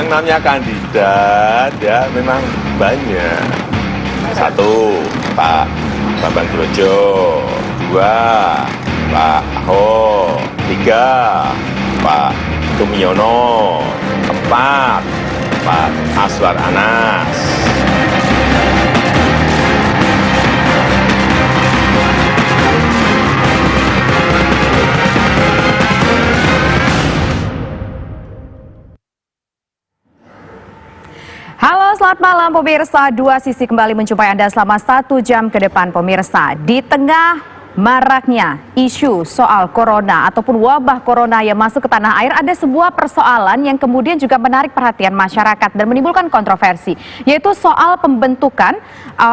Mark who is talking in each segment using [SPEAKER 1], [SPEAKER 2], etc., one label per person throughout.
[SPEAKER 1] yang namanya kandidat ya memang banyak. 1, Pak Bambang Brojo. 2, Pak Ahok. 3, Pak Tumiono. 4, Pak Aswar Anas.
[SPEAKER 2] Halo, selamat malam pemirsa. Dua Sisi kembali menjumpai Anda selama 1 jam ke depan pemirsa. Di tengah maraknya isu soal corona ataupun wabah corona yang masuk ke tanah air, ada sebuah persoalan yang kemudian juga menarik perhatian masyarakat dan menimbulkan kontroversi, yaitu soal pembentukan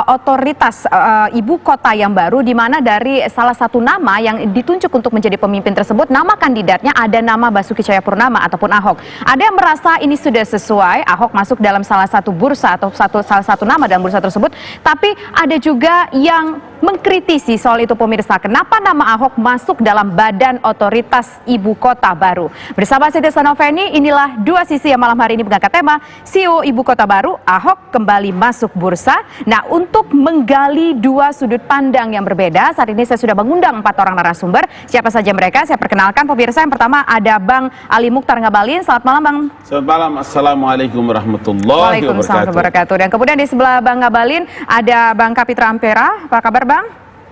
[SPEAKER 2] otoritas ibu kota yang baru, di mana dari salah satu nama yang ditunjuk untuk menjadi pemimpin tersebut, nama kandidatnya ada nama Basuki Cahayapurnama ataupun Ahok. Ada yang merasa ini sudah sesuai, Ahok masuk dalam salah satu bursa atau salah satu nama dalam bursa tersebut, tapi ada juga yang mengkritisi soal itu pemirsa. Kenapa nama Ahok masuk dalam badan otoritas ibu kota baru? Bersama Siti Sanoveni, inilah Dua Sisi yang malam hari ini mengangkat tema CEO ibu kota baru, Ahok kembali masuk bursa. Nah, untuk menggali dua sudut pandang yang berbeda, saat ini saya sudah mengundang 4 orang narasumber. Siapa saja mereka? Saya perkenalkan pemirsa. Yang pertama ada Bang Ali Mukhtar Ngabalin. Selamat malam Bang.
[SPEAKER 3] Selamat malam. Assalamualaikum warahmatullahi wabarakatuh.
[SPEAKER 2] Dan kemudian di sebelah Bang Ngabalin ada Bang Kapitra Ampera. Apa kabar Bang?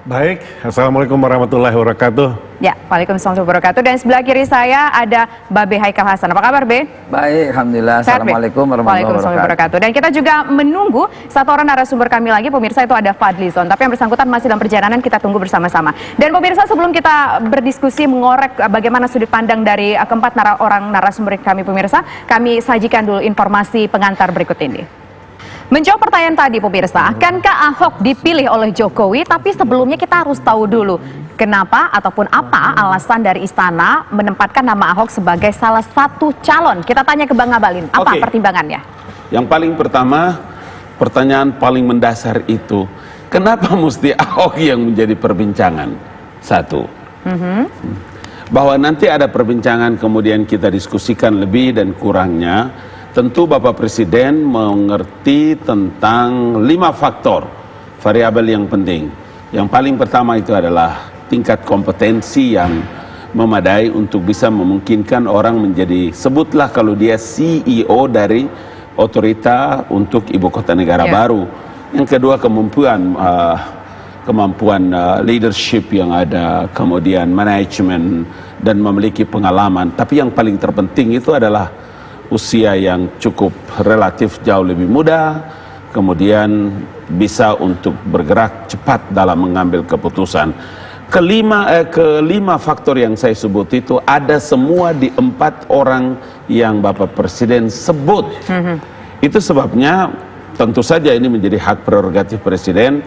[SPEAKER 4] Baik, Assalamualaikum warahmatullahi wabarakatuh.
[SPEAKER 2] Ya, Waalaikumsalam warahmatullahi wabarakatuh. Dan sebelah kiri saya ada Babe Haikal Hasan. Apa kabar, Be?
[SPEAKER 5] Baik, Alhamdulillah. Assalamualaikum warahmatullahi wabarakatuh.
[SPEAKER 2] Dan kita juga menunggu satu orang narasumber kami lagi, pemirsa, itu ada Fadlizon. Tapi yang bersangkutan masih dalam perjalanan, kita tunggu bersama-sama. Dan pemirsa, sebelum kita berdiskusi mengorek bagaimana sudut pandang dari keempat orang narasumber kami, pemirsa, kami sajikan dulu informasi pengantar berikut ini. Menjawab pertanyaan tadi pemirsa, akankah Ahok dipilih oleh Jokowi? Tapi sebelumnya kita harus tahu dulu kenapa ataupun apa alasan dari istana menempatkan nama Ahok sebagai salah satu calon. Kita tanya ke Bang Ngabalin, apa pertimbangannya?
[SPEAKER 3] Yang paling pertama, pertanyaan paling mendasar itu, kenapa mesti Ahok yang menjadi perbincangan? Satu, bahwa nanti ada perbincangan kemudian kita diskusikan lebih dan kurangnya. Tentu Bapak Presiden mengerti tentang 5 faktor variabel yang penting. Yang paling pertama itu adalah tingkat kompetensi yang memadai untuk bisa memungkinkan orang menjadi, sebutlah kalau dia CEO dari otorita untuk ibu kota negara baru. Yang kedua, kemampuan leadership yang ada, kemudian manajemen dan memiliki pengalaman. Tapi yang paling terpenting itu adalah usia yang cukup relatif jauh lebih muda, kemudian bisa untuk bergerak cepat dalam mengambil keputusan. Kelima faktor yang saya sebut itu ada semua di 4 orang yang Bapak Presiden sebut. Itu sebabnya tentu saja ini menjadi hak prerogatif Presiden,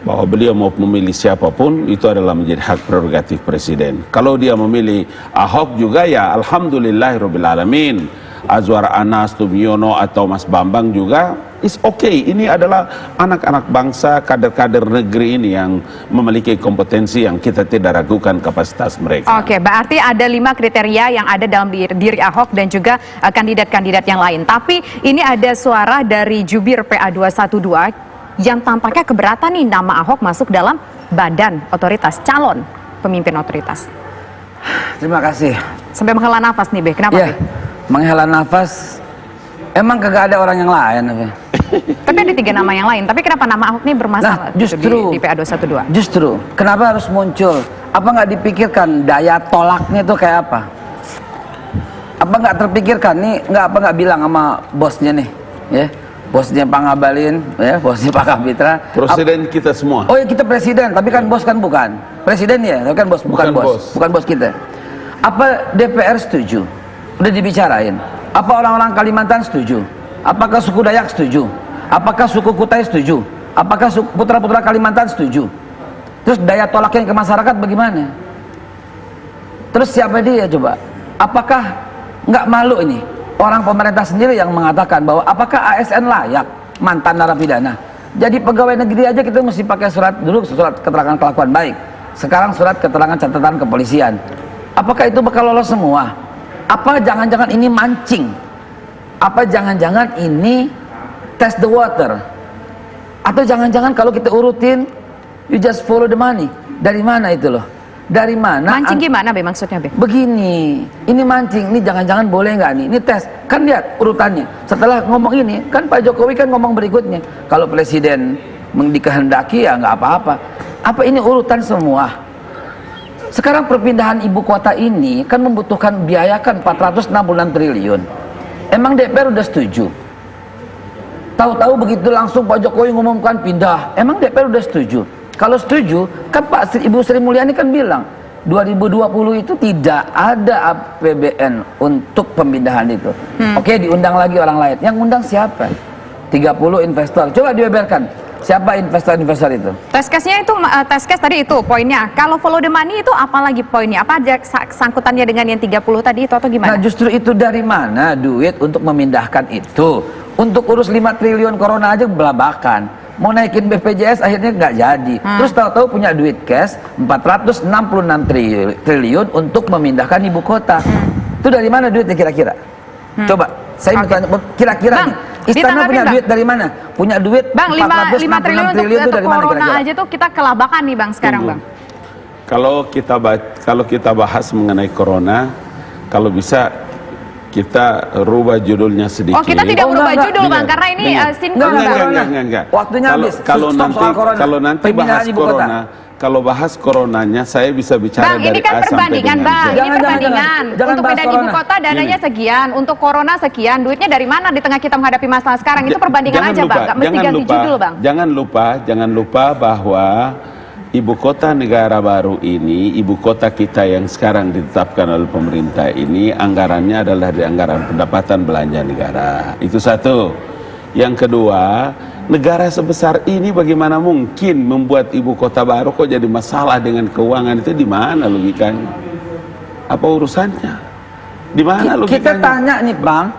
[SPEAKER 3] bahwa beliau mau memilih siapapun itu adalah menjadi hak prerogatif Presiden. Kalau dia memilih Ahok juga ya alhamdulillahirrabbilalamin. Azwar Anas, Tumiono atau Mas Bambang juga is okay. Ini adalah anak-anak bangsa, kader-kader negeri ini yang memiliki kompetensi yang kita tidak ragukan kapasitas mereka.
[SPEAKER 2] Oke, berarti ada 5 kriteria yang ada dalam diri Ahok dan juga kandidat-kandidat yang lain. Tapi ini ada suara dari jubir PA212 yang tampaknya keberatan nih nama Ahok masuk dalam badan otoritas, calon pemimpin otoritas.
[SPEAKER 5] Terima kasih.
[SPEAKER 2] Sampai menghela nafas nih, Be. Kenapa, Be?
[SPEAKER 5] Menghela nafas, emang kagak ada orang yang lain.
[SPEAKER 2] Tapi ada 3 nama yang lain. Tapi kenapa nama Ahok ini bermasalah
[SPEAKER 5] justru
[SPEAKER 2] di PA212?
[SPEAKER 5] Justru, kenapa harus muncul? Apa nggak dipikirkan daya tolaknya itu kayak apa? Apa nggak terpikirkan nih? Nggak bilang sama bosnya nih, ya? Bosnya Pak Ngabalin, ya, bosnya Pak Kapitra.
[SPEAKER 3] Presiden kita semua.
[SPEAKER 5] Oh ya, kita presiden, tapi kan bos kan bukan. Presiden ya, tapi kan bos, bukan bos kita. Apa DPR setuju? Udah dibicarain. Apa orang-orang Kalimantan setuju? Apakah suku Dayak setuju? Apakah suku Kutai setuju? Apakah putra-putra Kalimantan setuju? Terus daya tolaknya ke masyarakat bagaimana? Terus siapa dia coba? Apakah nggak malu ini? Orang pemerintah sendiri yang mengatakan bahwa apakah ASN layak mantan narapidana? Jadi pegawai negeri aja kita mesti pakai surat dulu, surat keterangan kelakuan baik. Sekarang surat keterangan catatan kepolisian. Apakah itu bakal lolos semua? Apa jangan-jangan ini mancing Apa jangan-jangan ini test the water? Atau jangan-jangan kalau kita urutin, you just follow the money? Dari mana itu loh? Dari mana?
[SPEAKER 2] Mancing gimana Be maksudnya Be?
[SPEAKER 5] Begini, ini mancing, ini jangan-jangan boleh nggak nih? Ini tes, kan lihat urutannya. Setelah ngomong ini, kan Pak Jokowi kan ngomong berikutnya. Kalau presiden dikehendaki ya nggak apa-apa. Apa ini urutan semua? Sekarang perpindahan ibu kota ini kan membutuhkan biaya kan 466 triliun. Emang DPR udah setuju? Tahu-tahu begitu langsung Pak Jokowi ngumumkan pindah. Emang DPR udah setuju? Kalau setuju, kan Ibu Sri Mulyani kan bilang 2020 itu tidak ada APBN untuk pemindahan itu. Oke, diundang lagi orang lain. Yang undang siapa? 30 investor. Coba dibeberkan. Siapa investor-investor itu?
[SPEAKER 2] Test case-nya itu, test case tadi itu poinnya. Kalau follow the money itu apa lagi poinnya? Apa aja sangkutannya dengan yang 30 tadi itu atau gimana?
[SPEAKER 5] Nah justru itu dari mana duit untuk memindahkan itu? Untuk urus 5 triliun corona aja belabakan. Mau naikin BPJS akhirnya nggak jadi. Terus tahu-tahu punya duit cash 466 triliun untuk memindahkan ibu kota. Itu dari mana duitnya kira-kira? Coba saya bertanya kira-kira nih. Istana punya duit dari mana? Punya duit
[SPEAKER 2] Bang, 5 triliun untuk
[SPEAKER 5] dari mana
[SPEAKER 2] corona
[SPEAKER 5] kira-kira?
[SPEAKER 2] aja tuh kita kelabakan nih Bang sekarang Bang.
[SPEAKER 3] Kalau kita bahas mengenai corona, kalau bisa kita rubah judulnya sedikit.
[SPEAKER 2] Oh, kita tidak merubah judul Bang, karena ini sinkron Bang.
[SPEAKER 3] Enggak.
[SPEAKER 5] Waktunya habis.
[SPEAKER 3] Kalau nanti bahas corona, kalau bahas coronanya saya bisa bicara
[SPEAKER 2] Bang,
[SPEAKER 3] dari
[SPEAKER 2] ini kan
[SPEAKER 3] A sampai
[SPEAKER 2] perbandingan
[SPEAKER 3] dengan Z.
[SPEAKER 2] Bang, ini perbandingan.
[SPEAKER 5] Jangan
[SPEAKER 2] Untuk
[SPEAKER 5] bahas
[SPEAKER 2] pindah ibu
[SPEAKER 5] corona.
[SPEAKER 2] kota dananya sekian, untuk corona sekian, duitnya dari mana di tengah kita menghadapi masalah sekarang? Itu perbandingan aja Bang, nggak mesti ganti judul Bang.
[SPEAKER 3] Jangan lupa bahwa ibu kota negara baru ini, ibu kota kita yang sekarang ditetapkan oleh pemerintah ini, anggarannya adalah di anggaran pendapatan belanja negara. Itu satu. Yang kedua, negara sebesar ini bagaimana mungkin membuat ibu kota baru kok jadi masalah dengan keuangan? Itu di mana logikanya? Apa urusannya? Di mana logikanya?
[SPEAKER 5] Kita tanya nih Bang,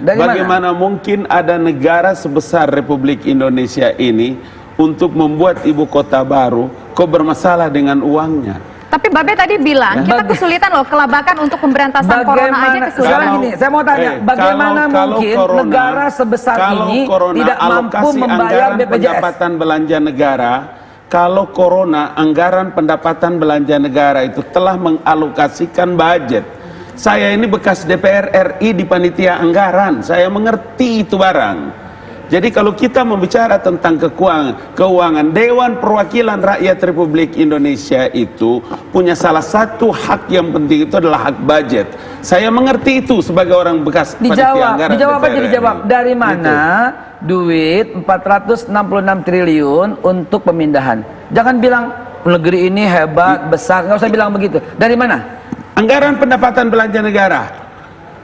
[SPEAKER 3] bagaimana mungkin ada negara sebesar Republik Indonesia ini untuk membuat ibu kota baru kok bermasalah dengan uangnya?
[SPEAKER 2] Tapi Babe tadi bilang kita kesulitan loh kelabakan untuk pemberantasan corona aja kesulitan.
[SPEAKER 5] Gini, saya mau tanya, bagaimana mungkin negara sebesar ini tidak mampu membayar BPJS?
[SPEAKER 3] Pendapatan belanja negara, kalau corona anggaran pendapatan belanja negara itu telah mengalokasikan budget. Saya ini bekas DPR RI di panitia anggaran, saya mengerti itu barang. Jadi kalau kita membicara tentang keuangan, Dewan Perwakilan Rakyat Republik Indonesia itu punya salah satu hak yang penting, itu adalah hak budget. Saya mengerti itu sebagai orang bekas panitia anggaran.
[SPEAKER 5] Dijawab aja, dijawab. Dari mana duit 466 triliun untuk pemindahan? Jangan bilang negeri ini hebat, besar, nggak usah bilang begitu. Dari mana?
[SPEAKER 3] Anggaran pendapatan belanja negara.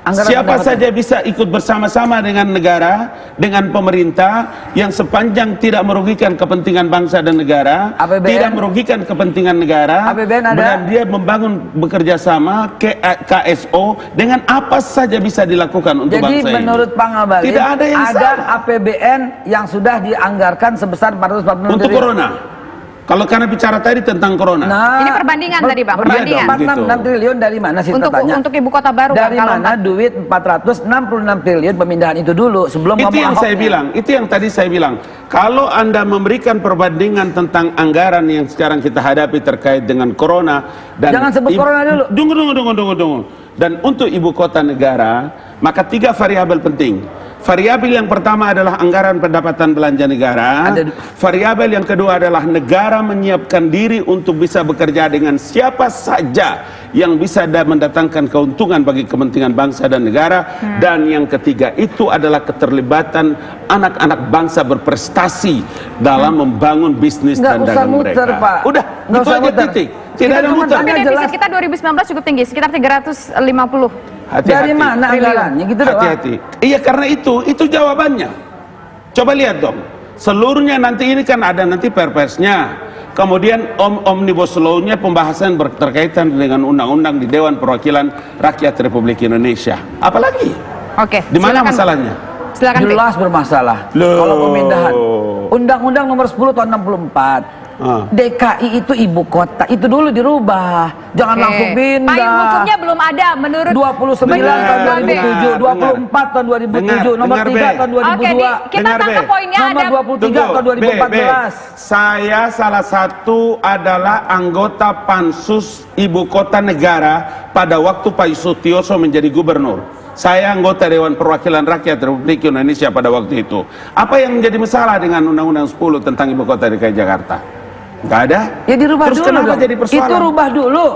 [SPEAKER 3] Siapa saja bisa ikut bersama-sama dengan negara, dengan pemerintah yang sepanjang tidak merugikan kepentingan bangsa dan negara,
[SPEAKER 5] APBN,
[SPEAKER 3] tidak merugikan kepentingan negara,
[SPEAKER 5] APBN ada.
[SPEAKER 3] dan dia membangun bekerja sama KSO dengan apa saja bisa dilakukan untuk bangsa ini.
[SPEAKER 5] Jadi menurut Pak Ngabalin,
[SPEAKER 3] tidak ada yang salah.
[SPEAKER 5] APBN yang sudah dianggarkan sebesar 446
[SPEAKER 3] untuk corona. Kalau karena bicara tadi tentang corona.
[SPEAKER 5] Nah,
[SPEAKER 2] ini perbandingan tadi Bang, perbandingan.
[SPEAKER 5] 466 triliun dari mana sih tanya?
[SPEAKER 2] Untuk ibu kota baru
[SPEAKER 5] dari
[SPEAKER 2] Bang,
[SPEAKER 5] mana duit 466 triliun pemindahan itu dulu sebelum
[SPEAKER 3] itu
[SPEAKER 5] ngomong
[SPEAKER 3] yang saya bilang, itu yang tadi saya bilang. Kalau Anda memberikan perbandingan tentang anggaran yang sekarang kita hadapi terkait dengan corona dan
[SPEAKER 5] jangan sebut corona dulu.
[SPEAKER 3] Tunggu. Dan untuk ibu kota negara, maka 3 variabel penting. Variabel yang pertama adalah anggaran pendapatan belanja negara. Variabel yang kedua adalah negara menyiapkan diri untuk bisa bekerja dengan siapa saja yang bisa mendatangkan keuntungan bagi kepentingan bangsa dan negara. Dan yang ketiga itu adalah keterlibatan anak-anak bangsa berprestasi dalam membangun bisnis dan dagang mereka.
[SPEAKER 5] Pak.
[SPEAKER 3] Udah,
[SPEAKER 5] nggak usah
[SPEAKER 3] itu aja titik. Tidak ada muter.
[SPEAKER 2] Tapi defisit kita 2019 cukup tinggi, sekitar 350.
[SPEAKER 5] Dari mana anggarannya gitu doang?
[SPEAKER 3] Hati-hati. Iya, karena itu jawabannya. Coba lihat dong. Seluruhnya nanti ini kan ada nanti perpresnya. Kemudian Omnibus Law-nya pembahasan berkaitan dengan undang-undang di Dewan Perwakilan Rakyat Republik Indonesia. Apalagi?
[SPEAKER 2] Oke.
[SPEAKER 3] Di mana masalahnya?
[SPEAKER 2] Silakan.
[SPEAKER 5] Jelas bermasalah. Kalau pemindahan. Undang-Undang nomor 10 tahun 64 DKI itu ibu kota, itu dulu dirubah, jangan langsung pindah.
[SPEAKER 2] Payung hukumnya belum ada menurut
[SPEAKER 5] 29 tahun 2007, 24 tahun 2007, nomor 3 tahun 2002.
[SPEAKER 2] Oke, kita tangkap poinnya
[SPEAKER 5] nomor
[SPEAKER 2] ada
[SPEAKER 5] 23 tahun 2014.
[SPEAKER 3] Saya salah satu adalah anggota Pansus Ibu Kota Negara pada waktu Pak Sutioso menjadi gubernur. Saya anggota Dewan Perwakilan Rakyat Republik Indonesia pada waktu itu. Apa yang menjadi masalah dengan Undang-Undang 10 tentang Ibu Kota DKI Jakarta? Nggak ada.
[SPEAKER 5] Ya dirubah
[SPEAKER 3] Terus
[SPEAKER 5] dulu
[SPEAKER 3] kenapa
[SPEAKER 5] dong.
[SPEAKER 3] jadi persoalan?
[SPEAKER 5] Itu rubah dulu.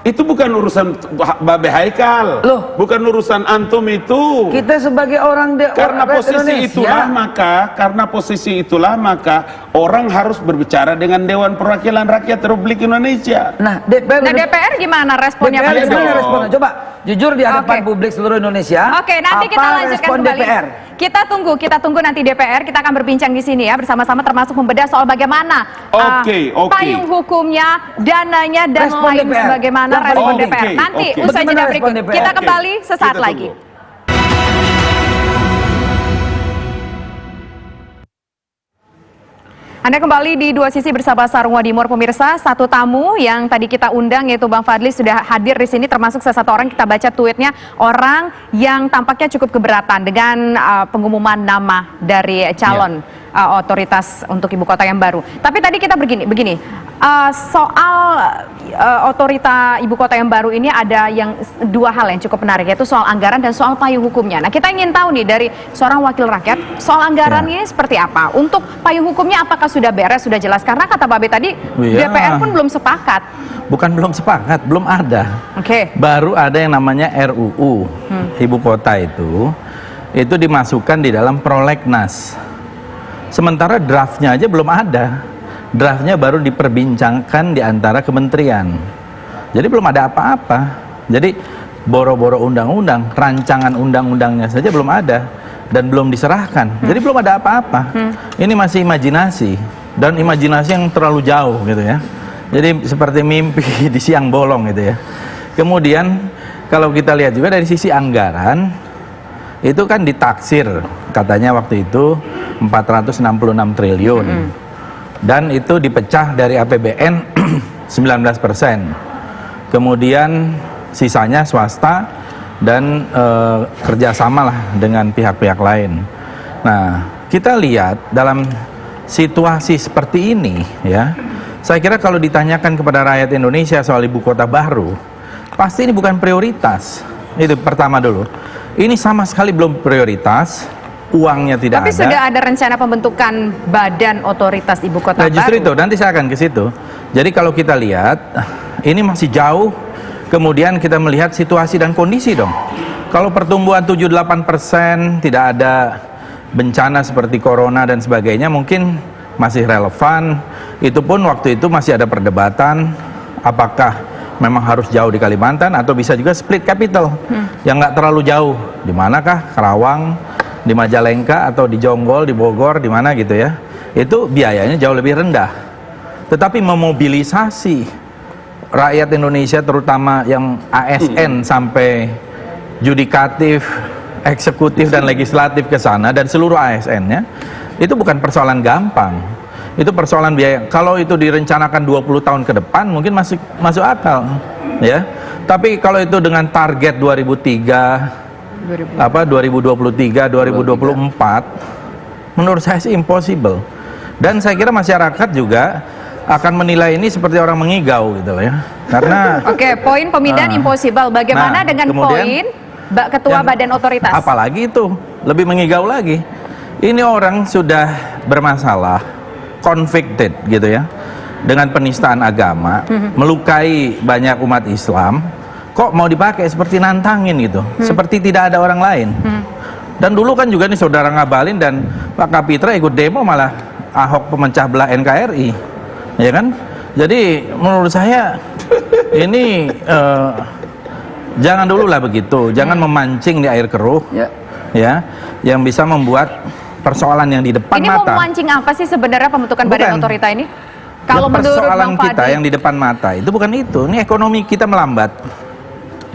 [SPEAKER 3] Itu bukan urusan Babe Haikal.
[SPEAKER 5] Loh.
[SPEAKER 3] Bukan urusan antum itu.
[SPEAKER 5] Kita sebagai orang
[SPEAKER 3] Karena
[SPEAKER 5] rakyat
[SPEAKER 3] posisi
[SPEAKER 5] Indonesia,
[SPEAKER 3] itulah maka orang harus berbicara dengan Dewan Perwakilan Rakyat Republik Indonesia.
[SPEAKER 5] Nah,
[SPEAKER 2] DPR gimana responnya?
[SPEAKER 5] DPR
[SPEAKER 2] Pak
[SPEAKER 5] gimana
[SPEAKER 2] Yusuf?
[SPEAKER 5] responnya? Coba jujur di hadapan
[SPEAKER 2] Oke.
[SPEAKER 5] publik seluruh Indonesia.
[SPEAKER 2] Oke, nanti kita
[SPEAKER 5] apa
[SPEAKER 2] lanjutkan
[SPEAKER 5] respon
[SPEAKER 2] kembali.
[SPEAKER 5] DPR?
[SPEAKER 2] Kita tunggu nanti DPR. Kita akan berbincang di sini ya bersama-sama, termasuk membedah soal bagaimana
[SPEAKER 3] Oke.
[SPEAKER 2] payung hukumnya, dananya dan
[SPEAKER 5] Respon
[SPEAKER 2] lain
[SPEAKER 5] DPR.
[SPEAKER 2] sebagaimana
[SPEAKER 5] Yang
[SPEAKER 2] respon
[SPEAKER 5] paling
[SPEAKER 2] DPR. Nanti
[SPEAKER 3] oke.
[SPEAKER 2] usai
[SPEAKER 5] Bagaimana
[SPEAKER 2] jeda
[SPEAKER 5] respon
[SPEAKER 2] berikut.
[SPEAKER 5] DPR?
[SPEAKER 2] Kita
[SPEAKER 3] Oke.
[SPEAKER 2] kembali sesaat
[SPEAKER 3] Kita
[SPEAKER 2] lagi.
[SPEAKER 3] tunggu.
[SPEAKER 2] Anda kembali di Dua Sisi bersama Sarung Wadimor, pemirsa. Satu tamu yang tadi kita undang yaitu Bang Fadli sudah hadir di sini, termasuk salah satu orang, kita baca tweetnya, orang yang tampaknya cukup keberatan dengan pengumuman nama dari calon otoritas untuk ibu kota yang baru. Tapi tadi kita begini, soal otorita ibu kota yang baru ini ada yang dua hal yang cukup menarik, yaitu soal anggaran dan soal payung hukumnya. Nah, kita ingin tahu nih dari seorang wakil rakyat, soal anggarannya seperti apa? Untuk payung hukumnya apakah sudah beres, sudah jelas? Karena kata Babe tadi, DPR pun belum sepakat.
[SPEAKER 6] Bukan belum sepakat, belum ada.
[SPEAKER 2] Oke.
[SPEAKER 6] Baru ada yang namanya RUU ibu kota itu dimasukkan di dalam prolegnas. Sementara draftnya aja belum ada. Draftnya baru diperbincangkan di antara kementerian. Jadi belum ada apa-apa. Jadi boro-boro undang-undang, rancangan undang-undangnya saja belum ada dan belum diserahkan. Jadi belum ada apa-apa. Ini masih imajinasi, dan imajinasi yang terlalu jauh gitu ya. Jadi seperti mimpi di siang bolong gitu ya. Kemudian kalau kita lihat juga dari sisi anggaran, itu kan ditaksir katanya waktu itu 466 triliun. Dan itu dipecah dari APBN 19%. Kemudian sisanya swasta dan kerjasama lah dengan pihak-pihak lain. Nah, kita lihat dalam situasi seperti ini ya, saya kira kalau ditanyakan kepada rakyat Indonesia soal ibu kota baru, pasti ini bukan prioritas. Itu pertama dulu. Ini sama sekali belum prioritas. Uangnya tidak
[SPEAKER 2] Tapi
[SPEAKER 6] ada.
[SPEAKER 2] sudah ada rencana pembentukan badan otoritas ibu kota
[SPEAKER 6] Nah, justru
[SPEAKER 2] baru.
[SPEAKER 6] itu, nanti saya akan ke situ. Jadi kalau kita lihat, ini masih jauh, kemudian kita melihat situasi dan kondisi dong. Kalau pertumbuhan 7-8%, tidak ada bencana seperti corona dan sebagainya, mungkin masih relevan. Itu pun waktu itu masih ada perdebatan, apakah memang harus jauh di Kalimantan atau bisa juga split capital, yang nggak terlalu jauh. Di manakah? Karawang, di Majalengka, atau di Jonggol, di Bogor, di mana gitu ya. Itu biayanya jauh lebih rendah. Tetapi memobilisasi rakyat Indonesia, terutama yang ASN sampai judikatif, eksekutif dan legislatif ke sana, dan seluruh ASN-nya, itu bukan persoalan gampang. Itu persoalan biaya. Kalau itu direncanakan 20 tahun ke depan mungkin masuk akal ya. Tapi kalau itu dengan target 2023 2023, 2024, menurut saya sih impossible. Dan saya kira masyarakat juga akan menilai ini seperti orang mengigau gitu loh ya. Karena
[SPEAKER 2] Oke, poin pemindahan impossible. Bagaimana dengan poin Ketua Badan Otoritas?
[SPEAKER 6] Apalagi itu lebih mengigau lagi. Ini orang sudah bermasalah, convicted gitu ya, dengan penistaan agama, melukai banyak umat Islam. Kok mau dipakai seperti nantangin gitu, seperti tidak ada orang lain. Dan dulu kan juga nih saudara Ngabalin dan Pak Kapitra ikut demo, malah Ahok pemecah belah NKRI, ya kan? Jadi menurut saya ini jangan dulu lah begitu, jangan memancing di air keruh, ya, yang bisa membuat persoalan yang di depan
[SPEAKER 2] ini
[SPEAKER 6] mata.
[SPEAKER 2] Ini mau memancing apa sih sebenarnya pembentukan badan otorita ini? Kalau menurut
[SPEAKER 6] persoalan
[SPEAKER 2] Bang
[SPEAKER 6] kita
[SPEAKER 2] Fadli,
[SPEAKER 6] yang di depan mata itu bukan itu. Ini ekonomi kita melambat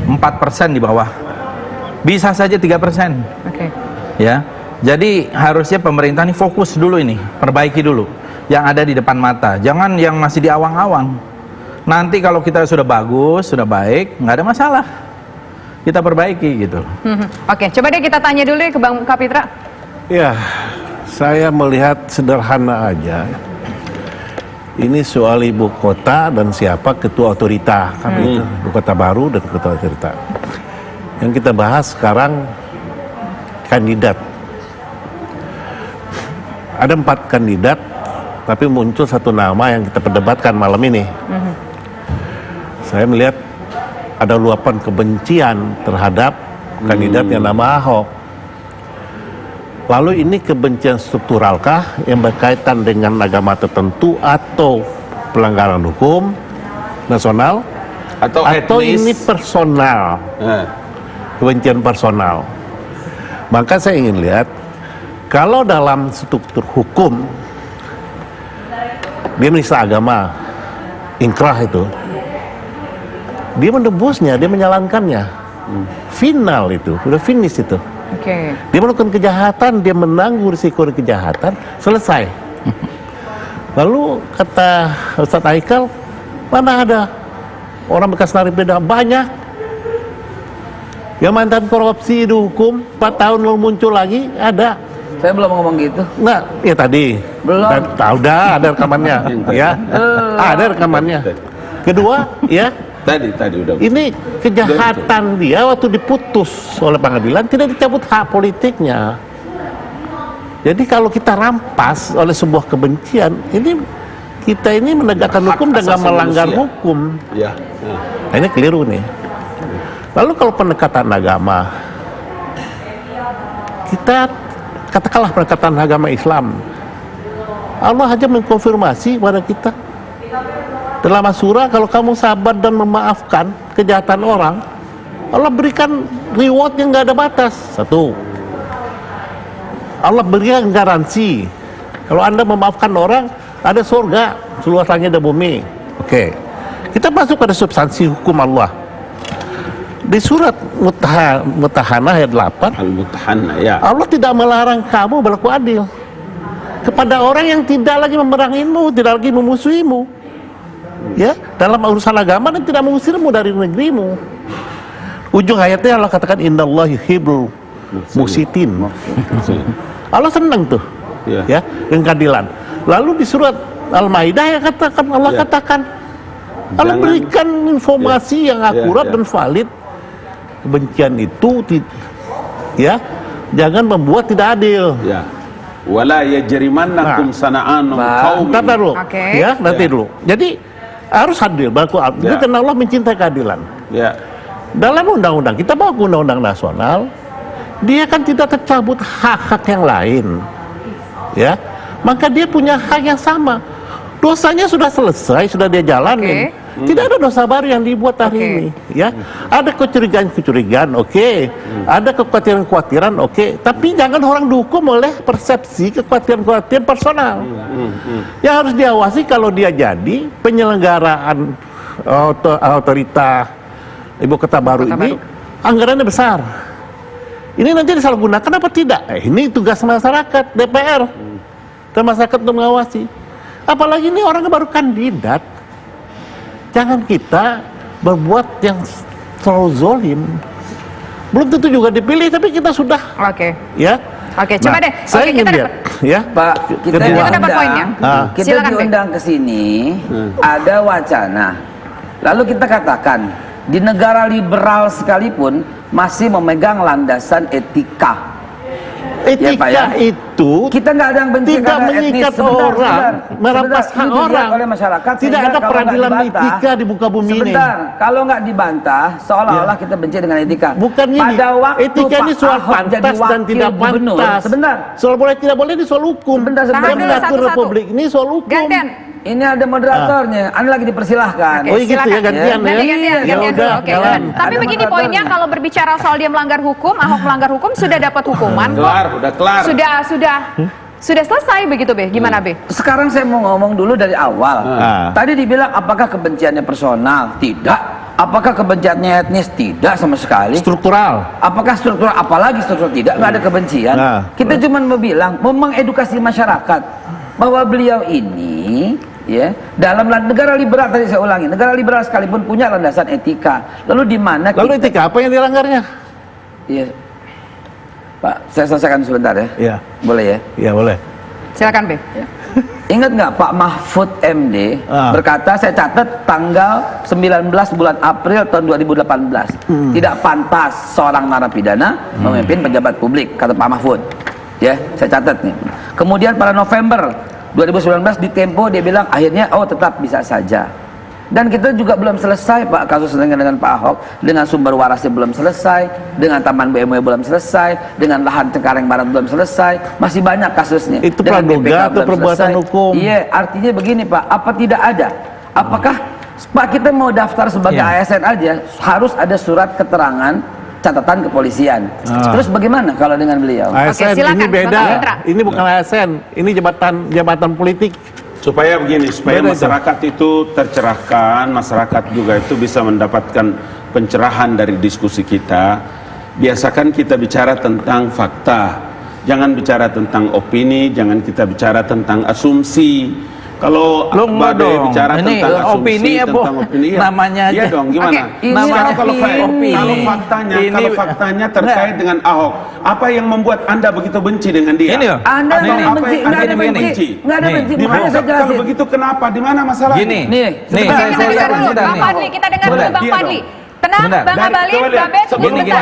[SPEAKER 6] 4% di bawah, bisa saja 3%.
[SPEAKER 2] Oke.
[SPEAKER 6] Ya, jadi harusnya pemerintah ini fokus dulu, ini perbaiki dulu. yang ada di depan mata, jangan yang masih di awang-awang. Nanti kalau kita sudah bagus, sudah baik, nggak ada masalah, kita perbaiki gitu.
[SPEAKER 2] Oke, coba deh kita tanya dulu ya ke Bang Kapitra.
[SPEAKER 4] Ya, saya melihat sederhana aja. Ini soal ibu kota dan siapa ketua otorita, kan itu ibu kota baru dan ketua otorita. Yang kita bahas sekarang kandidat. Ada 4 kandidat, tapi muncul satu nama yang kita perdebatkan malam ini. Saya melihat ada luapan kebencian terhadap kandidat yang nama Ahok. Lalu ini kebencian strukturalkah yang berkaitan dengan agama tertentu atau pelanggaran hukum nasional atau ini personal, kebencian personal? Maka saya ingin lihat kalau dalam struktur hukum dia menista agama, inkrah itu, dia menebusnya, dia menjalankannya, final itu, udah finish itu. Dia melakukan kejahatan, dia menanggung risiko kejahatan, selesai. Lalu kata Ustadz Haikal, mana ada orang bekas narapidana banyak yang mantan korupsi dihukum 4 tahun lalu muncul lagi, ada.
[SPEAKER 5] Saya belum ngomong gitu.
[SPEAKER 4] Nah, ya tadi.
[SPEAKER 5] Belum.
[SPEAKER 4] Udah ada rekamannya, ya. Ada rekamannya. Kedua, ya.
[SPEAKER 3] Tadi udah.
[SPEAKER 4] Ini kejahatan dia waktu diputus oleh pengadilan tidak dicabut hak politiknya. Jadi kalau kita rampas oleh sebuah kebencian, ini kita ini menegakkan hukum dengan melanggar hukum.
[SPEAKER 3] Ya.
[SPEAKER 4] Nah, ini keliru nih. Lalu kalau pendekatan agama, kita katakanlah pendekatan agama Islam, Allah aja mengkonfirmasi pada kita dalam surah, kalau kamu sabar dan memaafkan kejahatan orang, Allah berikan reward yang nggak ada batas. 1, Allah berikan garansi kalau Anda memaafkan orang, ada surga seluas langit dan bumi. Oke, kita masuk pada substansi hukum Allah. Di surat Mutahanah ayat 8,
[SPEAKER 3] Al-Mutahanah, ya.
[SPEAKER 4] Allah tidak melarang kamu berlaku adil kepada orang yang tidak lagi memerangimu, tidak lagi memusuhimu, ya, dalam urusan agama, dan tidak mengusirmu dari negerimu. Ujung ayatnya Allah katakan innallahi yuhibbul muqsitin. Allah senang tuh, ya, dengan keadilan. Lalu di surat Al-Maidah ya katakan Allah katakan Allah berikan informasi yang akurat dan valid. Kebencian itu ya, jangan membuat tidak adil.
[SPEAKER 3] Ya. Wala yajrimannakum sana'anu qaumin.
[SPEAKER 4] Nanti dulu. Ya, nanti dulu. Jadi harus adil, berlaku adil. Karena Allah mencintai keadilan.
[SPEAKER 3] Ya.
[SPEAKER 4] Dalam undang-undang, kita bawa ke undang-undang nasional, dia kan tidak tercabut hak-hak yang lain. Ya. Maka dia punya hak yang sama. Dosanya sudah selesai, sudah dia jalanin. Tidak ada dosa baru yang dibuat hari ini, ya. Ada kecurigaan, oke. Ada kekhawatiran, oke. Tapi jangan orang dihukum oleh persepsi kekhawatiran personal. Yang harus diawasi kalau dia jadi penyelenggaraan otorita ibu kota baru ini, anggarannya besar. Ini nanti disalahgunakan apa tidak? Ini tugas masyarakat, DPR, dan masyarakat untuk mengawasi. Apalagi ini orang baru kandidat. Jangan kita berbuat yang terlalu zolim. Belum tentu juga dipilih, tapi kita sudah. Ya.
[SPEAKER 2] Coba deh.
[SPEAKER 4] Saya ingin lihat, ya.
[SPEAKER 5] Pak, kita diundang ke sini, ada wacana. Lalu kita katakan, di negara liberal sekalipun masih memegang landasan etika.
[SPEAKER 4] Etika
[SPEAKER 5] ya, Pak, ya?
[SPEAKER 4] itu
[SPEAKER 5] kita nggak ada yang benci
[SPEAKER 4] tidak mengikat orang, merampas hak orang.
[SPEAKER 5] Oleh masyarakat,
[SPEAKER 4] tidak ada peradilan etika di muka bumi ini.
[SPEAKER 5] Kalau nggak dibantah, seolah-olah kita benci dengan etika.
[SPEAKER 4] Bukan ini.
[SPEAKER 5] Pada waktu
[SPEAKER 4] etika ini soal pantas dan tidak pantas.
[SPEAKER 5] Sebentar.
[SPEAKER 4] Soal boleh tidak boleh ini soal hukum.
[SPEAKER 5] Sebentar.
[SPEAKER 4] Mengatur republik ini soal hukum.
[SPEAKER 5] Ini ada moderatornya, Anda lagi dipersilahkan.
[SPEAKER 4] Oh gitu ya, gantian ya. Ya udah, jalan.
[SPEAKER 2] Tapi begini poinnya, kalau berbicara soal dia melanggar hukum, Ahok melanggar hukum, sudah dapat hukuman kok.
[SPEAKER 3] Udah kelar.
[SPEAKER 2] Sudah selesai begitu, Be? Gimana, Be?
[SPEAKER 5] Sekarang saya mau ngomong dulu dari awal. Tadi dibilang apakah kebenciannya personal? Tidak. Apakah kebenciannya etnis? Tidak sama sekali.
[SPEAKER 4] Struktural.
[SPEAKER 5] Apakah struktural? Apalagi struktural tidak. Nggak ada kebencian. Kita cuma mau bilang, mau mengedukasi masyarakat. bahwa beliau ini ya dalam negara liberal, tadi saya ulangi, negara liberal sekalipun punya landasan etika. Lalu di mana
[SPEAKER 4] Lalu etika apa yang dilanggarnya?
[SPEAKER 5] Iya. Pak, saya selesaikan sebentar ya.
[SPEAKER 4] Iya.
[SPEAKER 5] Boleh ya?
[SPEAKER 4] Iya, boleh.
[SPEAKER 2] Silakan, Beb.
[SPEAKER 5] Ingat nggak Pak Mahfud MD berkata, saya catat tanggal 19 bulan April tahun 2018, tidak pantas seorang narapidana memimpin pejabat publik, kata Pak Mahfud. Ya, saya catat nih. Kemudian pada November 2019 di Tempo dia bilang akhirnya tetap bisa saja. Dan kita juga belum selesai Pak, kasus dengan Pak Ahok, dengan sumber warasnya belum selesai, dengan Taman BMW belum selesai, dengan lahan Cengkareng Barat belum selesai, masih banyak kasusnya.
[SPEAKER 4] Itu
[SPEAKER 5] Dengan
[SPEAKER 4] praduga
[SPEAKER 5] BPK
[SPEAKER 4] atau
[SPEAKER 5] belum
[SPEAKER 4] perbuatan
[SPEAKER 5] selesai.
[SPEAKER 4] hukum?
[SPEAKER 5] Iya, artinya begini Pak, apa tidak ada? Apakah Pak kita mau daftar sebagai ASN aja harus ada surat keterangan catatan kepolisian. Terus bagaimana kalau dengan beliau?
[SPEAKER 4] ASN
[SPEAKER 2] silakan,
[SPEAKER 4] ini beda.
[SPEAKER 2] Bang Hendra.
[SPEAKER 4] Ini bukan ASN, ini jabatan politik.
[SPEAKER 3] Supaya begini, supaya
[SPEAKER 4] Beda
[SPEAKER 3] masyarakat itu tercerahkan, masyarakat juga itu bisa mendapatkan pencerahan dari diskusi kita. Biasakan kita bicara tentang fakta, jangan bicara tentang opini, jangan kita bicara tentang asumsi. Kalau
[SPEAKER 6] Lo enggak
[SPEAKER 3] Babe
[SPEAKER 6] dong.
[SPEAKER 3] bicara
[SPEAKER 6] Ini
[SPEAKER 3] tentang asumsi,
[SPEAKER 6] opini ya, Bu?
[SPEAKER 3] tentang opini, ya.
[SPEAKER 6] Namanya aja.
[SPEAKER 3] Iya dong, gimana?
[SPEAKER 5] Ini
[SPEAKER 3] Sekarang kalau
[SPEAKER 5] opini.
[SPEAKER 3] kalau faktanya terkait dengan Ahok, apa yang membuat Anda begitu benci dengan dia?
[SPEAKER 6] Ini loh.
[SPEAKER 5] Anda
[SPEAKER 3] Atau
[SPEAKER 5] nggak
[SPEAKER 3] apa
[SPEAKER 5] benci,
[SPEAKER 3] yang
[SPEAKER 5] nggak ada
[SPEAKER 3] Anda
[SPEAKER 5] benci,
[SPEAKER 3] benci?
[SPEAKER 5] nggak ada
[SPEAKER 6] Nih.
[SPEAKER 5] benci.
[SPEAKER 3] Di
[SPEAKER 5] Makanya
[SPEAKER 3] mana?
[SPEAKER 5] saya
[SPEAKER 3] Kalau
[SPEAKER 5] jelasin.
[SPEAKER 3] begitu kenapa? Di mana masalahnya?
[SPEAKER 6] Gini,
[SPEAKER 5] Nih,
[SPEAKER 6] nih,
[SPEAKER 5] sebentar,
[SPEAKER 2] Kita dengar dulu,
[SPEAKER 6] sebentar
[SPEAKER 2] Bang
[SPEAKER 6] nih.
[SPEAKER 2] Fadli. Kita dengar dulu, Bang
[SPEAKER 3] Iya
[SPEAKER 2] Fadli.
[SPEAKER 3] dong.
[SPEAKER 2] Tenang,
[SPEAKER 6] Sebentar.
[SPEAKER 2] Bang Abalin,
[SPEAKER 3] coba lihat,
[SPEAKER 2] Babet,
[SPEAKER 3] sebelum
[SPEAKER 2] sebentar.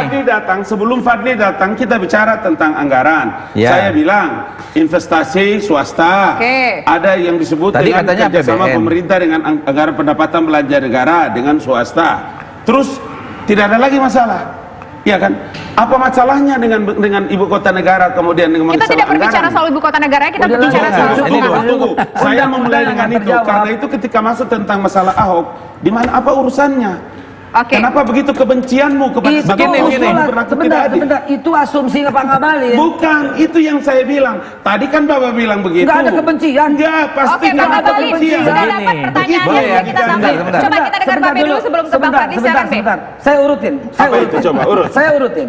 [SPEAKER 3] Fadli datang, kita bicara tentang anggaran.
[SPEAKER 6] Ya.
[SPEAKER 3] Saya bilang investasi swasta.
[SPEAKER 2] Oke.
[SPEAKER 3] Ada yang disebut
[SPEAKER 6] Tadi
[SPEAKER 3] dengan
[SPEAKER 6] katanya
[SPEAKER 3] kerjasama
[SPEAKER 6] APBN.
[SPEAKER 3] pemerintah dengan anggaran pendapatan belanja negara dengan swasta. Terus tidak ada lagi masalah. Ya kan? Apa masalahnya dengan ibu kota negara kemudian dengan
[SPEAKER 2] Kita
[SPEAKER 3] masalah
[SPEAKER 2] tidak berbicara
[SPEAKER 3] anggaran?
[SPEAKER 2] soal ibu kota negara, kita
[SPEAKER 5] Udah
[SPEAKER 2] berbicara
[SPEAKER 5] lah,
[SPEAKER 2] soal
[SPEAKER 5] ini
[SPEAKER 2] hukum.
[SPEAKER 6] dua.
[SPEAKER 3] Tunggu. Saya memulai dengan
[SPEAKER 5] Undang-undang
[SPEAKER 3] itu
[SPEAKER 5] terjawab.
[SPEAKER 3] karena itu ketika masuk tentang masalah Ahok, di mana apa urusannya?
[SPEAKER 2] Oke.
[SPEAKER 3] Kenapa begitu kebencianmu kepada
[SPEAKER 5] Itu
[SPEAKER 3] sebagai orang
[SPEAKER 6] begini.
[SPEAKER 3] yang berlaku tidak
[SPEAKER 5] sebentar,
[SPEAKER 3] adil?
[SPEAKER 5] sebentar, itu asumsi Pak Ngabalin.
[SPEAKER 3] Bukan, itu yang saya bilang. Tadi kan Bapak bilang begitu.
[SPEAKER 5] Nggak ada kebencian.
[SPEAKER 3] Enggak, pasti
[SPEAKER 2] Oke, Bang
[SPEAKER 3] nggak ada
[SPEAKER 2] Abalin,
[SPEAKER 3] kebencian.
[SPEAKER 2] sudah
[SPEAKER 6] Begini.
[SPEAKER 2] dapat pertanyaannya,
[SPEAKER 3] Boleh ya,
[SPEAKER 2] sudah kita sampai.
[SPEAKER 6] sebentar.
[SPEAKER 2] Coba kita dengar Babe dulu sebelum ke Bang Fadli, silakan Beb.
[SPEAKER 5] Sebentar, saya urutin.
[SPEAKER 3] Apa itu? Coba, urut.
[SPEAKER 5] Saya urutin.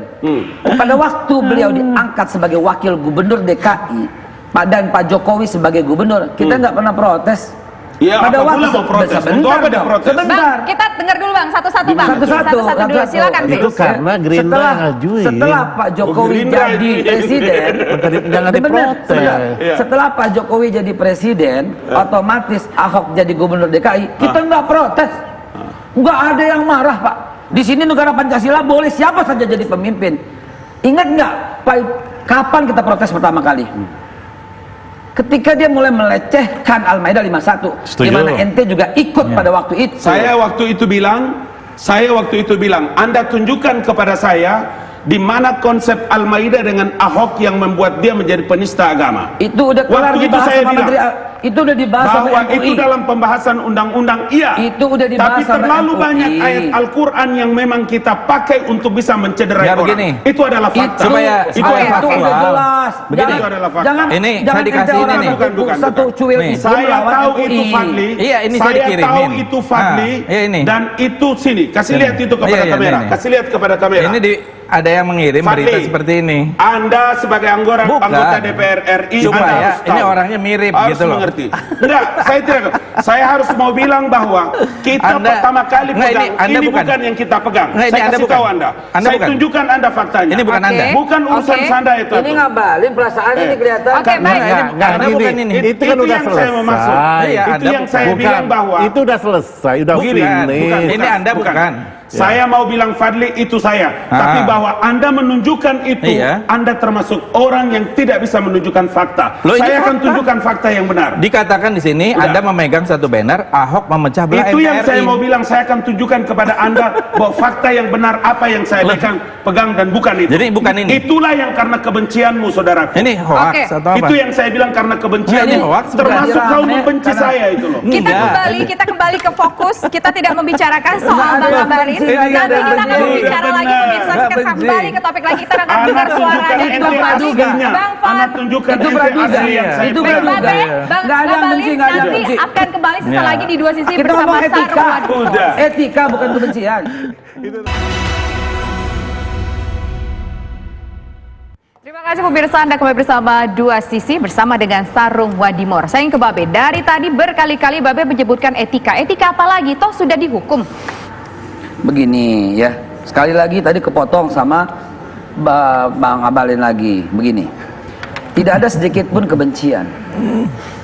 [SPEAKER 5] Pada waktu beliau diangkat sebagai wakil gubernur DKI, dan Pak Jokowi sebagai gubernur, kita nggak pernah protes.
[SPEAKER 3] Ya, apa pula mau protes? Untuk apa dia
[SPEAKER 5] dong,
[SPEAKER 3] protes?
[SPEAKER 5] sebentar.
[SPEAKER 2] Bang, kita dengar dulu Bang, satu-satu Bang.
[SPEAKER 5] Satu-satu
[SPEAKER 2] dulu, silakan Beb.
[SPEAKER 4] Itu karena Gerindra ngajuin.
[SPEAKER 5] Setelah Pak Jokowi
[SPEAKER 3] Gerindra
[SPEAKER 5] jadi
[SPEAKER 3] ngajuin.
[SPEAKER 5] presiden,
[SPEAKER 4] Jangan
[SPEAKER 5] benar,
[SPEAKER 4] diprotes.
[SPEAKER 5] sebentar.
[SPEAKER 3] Iya.
[SPEAKER 5] Setelah Pak Jokowi jadi presiden, otomatis Ahok jadi gubernur DKI, kita nggak protes, nggak ada yang marah Pak. Di sini negara Pancasila boleh siapa saja jadi pemimpin. Ingat nggak Pak, kapan kita protes pertama kali? Ketika dia mulai melecehkan Al-Maidah 51, di mana ente juga ikut pada waktu itu.
[SPEAKER 3] Saya waktu itu bilang, Anda tunjukkan kepada saya di mana konsep Al-Maidah dengan Ahok yang membuat dia menjadi penista agama.
[SPEAKER 5] Itu udah kelar
[SPEAKER 3] Waktu itu
[SPEAKER 5] dibahas
[SPEAKER 3] saya
[SPEAKER 5] sama
[SPEAKER 3] bilang,
[SPEAKER 5] Menteri, itu udah dibahas sama
[SPEAKER 3] bahwa
[SPEAKER 5] MUI.
[SPEAKER 3] itu dalam pembahasan undang-undang, iya.
[SPEAKER 5] Itu udah dibahas
[SPEAKER 3] Tapi
[SPEAKER 5] sama
[SPEAKER 3] terlalu
[SPEAKER 5] MUI.
[SPEAKER 3] banyak ayat Al-Quran yang memang kita pakai untuk bisa mencederai
[SPEAKER 6] Ya,
[SPEAKER 3] orang.
[SPEAKER 6] begini.
[SPEAKER 3] Itu adalah fakta.
[SPEAKER 6] Supaya
[SPEAKER 3] itu
[SPEAKER 6] faktual.
[SPEAKER 3] adalah
[SPEAKER 5] itu
[SPEAKER 3] fakta.
[SPEAKER 5] udah jelas.
[SPEAKER 6] Begini.
[SPEAKER 3] Itu adalah fakta.
[SPEAKER 5] Jangan,
[SPEAKER 6] Ini
[SPEAKER 5] jangan
[SPEAKER 6] saya dikasih
[SPEAKER 5] ente orang
[SPEAKER 6] ini nih.
[SPEAKER 3] Bukan.
[SPEAKER 5] satu cuil
[SPEAKER 6] Nih.
[SPEAKER 5] itu
[SPEAKER 3] Saya
[SPEAKER 5] melawan
[SPEAKER 3] tahu
[SPEAKER 5] MUI.
[SPEAKER 3] itu Fadli.
[SPEAKER 6] Iya, ini saya
[SPEAKER 3] saya
[SPEAKER 6] dikirimin.
[SPEAKER 3] tahu itu Fadli.
[SPEAKER 6] Ya, ini.
[SPEAKER 3] Dan itu sini. Kasih lihat itu kepada
[SPEAKER 6] Iya, iya,
[SPEAKER 3] kamera.
[SPEAKER 6] ini.
[SPEAKER 3] Kasih lihat kepada kamera.
[SPEAKER 6] Ini ada yang mengirim
[SPEAKER 3] Fadli,
[SPEAKER 6] berita seperti ini.
[SPEAKER 3] Anda sebagai anggota DPR RI, Anda
[SPEAKER 6] Supaya
[SPEAKER 3] harus tahu.
[SPEAKER 6] ini orangnya mirip
[SPEAKER 3] Harus
[SPEAKER 6] gitu loh.
[SPEAKER 3] mengerti. Enggak, saya tidak. Saya harus mau bilang bahwa kita
[SPEAKER 6] Anda-
[SPEAKER 3] pertama kali
[SPEAKER 6] Enggak,
[SPEAKER 3] pegang.
[SPEAKER 6] ini Anda
[SPEAKER 3] Ini
[SPEAKER 6] bukan.
[SPEAKER 3] bukan yang kita pegang.
[SPEAKER 6] Enggak, ini
[SPEAKER 3] Saya
[SPEAKER 6] Anda
[SPEAKER 3] kasih
[SPEAKER 6] bukan.
[SPEAKER 3] tahu Anda.
[SPEAKER 6] Anda
[SPEAKER 3] Saya
[SPEAKER 6] bukan.
[SPEAKER 3] tunjukkan Anda faktanya.
[SPEAKER 6] Ini bukan
[SPEAKER 2] Oke.
[SPEAKER 6] Anda.
[SPEAKER 3] Bukan urusan
[SPEAKER 2] Oke.
[SPEAKER 3] Anda itu.
[SPEAKER 5] Ini ngabalin perasaan ini kelihatan.
[SPEAKER 2] Oke, baik.
[SPEAKER 6] Enggak, Anda bukan ini.
[SPEAKER 4] Itu kan udah
[SPEAKER 3] yang saya mau maksud.
[SPEAKER 4] selesai.
[SPEAKER 6] Iya,
[SPEAKER 3] Itu
[SPEAKER 6] Anda
[SPEAKER 3] yang saya
[SPEAKER 4] Bukan.
[SPEAKER 3] bilang bahwa
[SPEAKER 4] Itu udah selesai, udah
[SPEAKER 3] Begini,
[SPEAKER 4] finish.
[SPEAKER 6] Ini Anda bukan.
[SPEAKER 3] Saya mau bilang Fadli itu saya, tapi bahwa Anda menunjukkan itu,
[SPEAKER 6] Iya.
[SPEAKER 3] Anda termasuk orang yang tidak bisa menunjukkan fakta.
[SPEAKER 6] Loh, ini
[SPEAKER 3] Saya akan
[SPEAKER 6] fakta.
[SPEAKER 3] tunjukkan fakta yang benar.
[SPEAKER 6] Dikatakan di sini
[SPEAKER 3] Udah.
[SPEAKER 6] Anda memegang satu banner Ahok memecah belah
[SPEAKER 3] Itu yang
[SPEAKER 6] NKRI.
[SPEAKER 3] saya mau bilang, saya akan tunjukkan kepada Anda bahwa fakta yang benar apa yang saya pegang dan bukan itu.
[SPEAKER 6] Jadi bukan ini.
[SPEAKER 3] Itulah yang karena kebencianmu, saudaraku.
[SPEAKER 6] Ini hoax
[SPEAKER 2] Oke.
[SPEAKER 6] atau apa?
[SPEAKER 3] Itu yang saya bilang karena kebencianmu.
[SPEAKER 6] Ini hoax,
[SPEAKER 3] Termasuk
[SPEAKER 5] bukan.
[SPEAKER 3] kau
[SPEAKER 5] Rame,
[SPEAKER 3] membenci
[SPEAKER 5] karena-
[SPEAKER 3] saya itu loh.
[SPEAKER 2] Kita kembali ke fokus. Kita tidak membicarakan soal
[SPEAKER 5] Nggak ada
[SPEAKER 2] Bang Abalin.
[SPEAKER 5] benci, nggak
[SPEAKER 2] Nanti
[SPEAKER 5] ada
[SPEAKER 2] kita akan
[SPEAKER 5] benci.
[SPEAKER 2] berbicara
[SPEAKER 3] Udah
[SPEAKER 2] lagi
[SPEAKER 3] benar.
[SPEAKER 2] pemirsa.
[SPEAKER 6] Nggak
[SPEAKER 2] Kita
[SPEAKER 6] benci.
[SPEAKER 2] kembali ke topik lagi. Kita akan
[SPEAKER 3] Anak
[SPEAKER 2] dengar
[SPEAKER 3] tunjukkan
[SPEAKER 2] suaranya
[SPEAKER 3] ente
[SPEAKER 2] Bang Fadli,
[SPEAKER 3] aslinya.
[SPEAKER 2] Bang
[SPEAKER 3] Anak
[SPEAKER 2] Fad.
[SPEAKER 3] tunjukkan
[SPEAKER 5] Itu
[SPEAKER 3] ente
[SPEAKER 5] praduga.
[SPEAKER 3] asli yang saya
[SPEAKER 5] Itu
[SPEAKER 3] bilang.
[SPEAKER 2] Bang
[SPEAKER 5] praduga.
[SPEAKER 2] Babe, Bang
[SPEAKER 5] Nggak ada yang
[SPEAKER 2] Abalin
[SPEAKER 5] benci, nggak ada yang
[SPEAKER 2] nanti
[SPEAKER 5] benci.
[SPEAKER 2] akan kembali sesaat
[SPEAKER 6] Ya.
[SPEAKER 2] lagi di dua sisi
[SPEAKER 5] Kita
[SPEAKER 2] bersama
[SPEAKER 5] ngomong etika.
[SPEAKER 2] Sarwan.
[SPEAKER 3] Udah.
[SPEAKER 5] Etika bukan kebencian.
[SPEAKER 2] Terima kasih. kasih pemirsa, Anda kembali bersama Dua Sisi bersama dengan Sarung Wadimor. Saya ingin ke Babe. Dari tadi berkali-kali Babe menyebutkan etika. Etika apa lagi? Toh sudah dihukum.
[SPEAKER 5] Begini ya, sekali lagi tadi kepotong sama Bang Abalin lagi. Begini, tidak ada sedikit pun kebencian,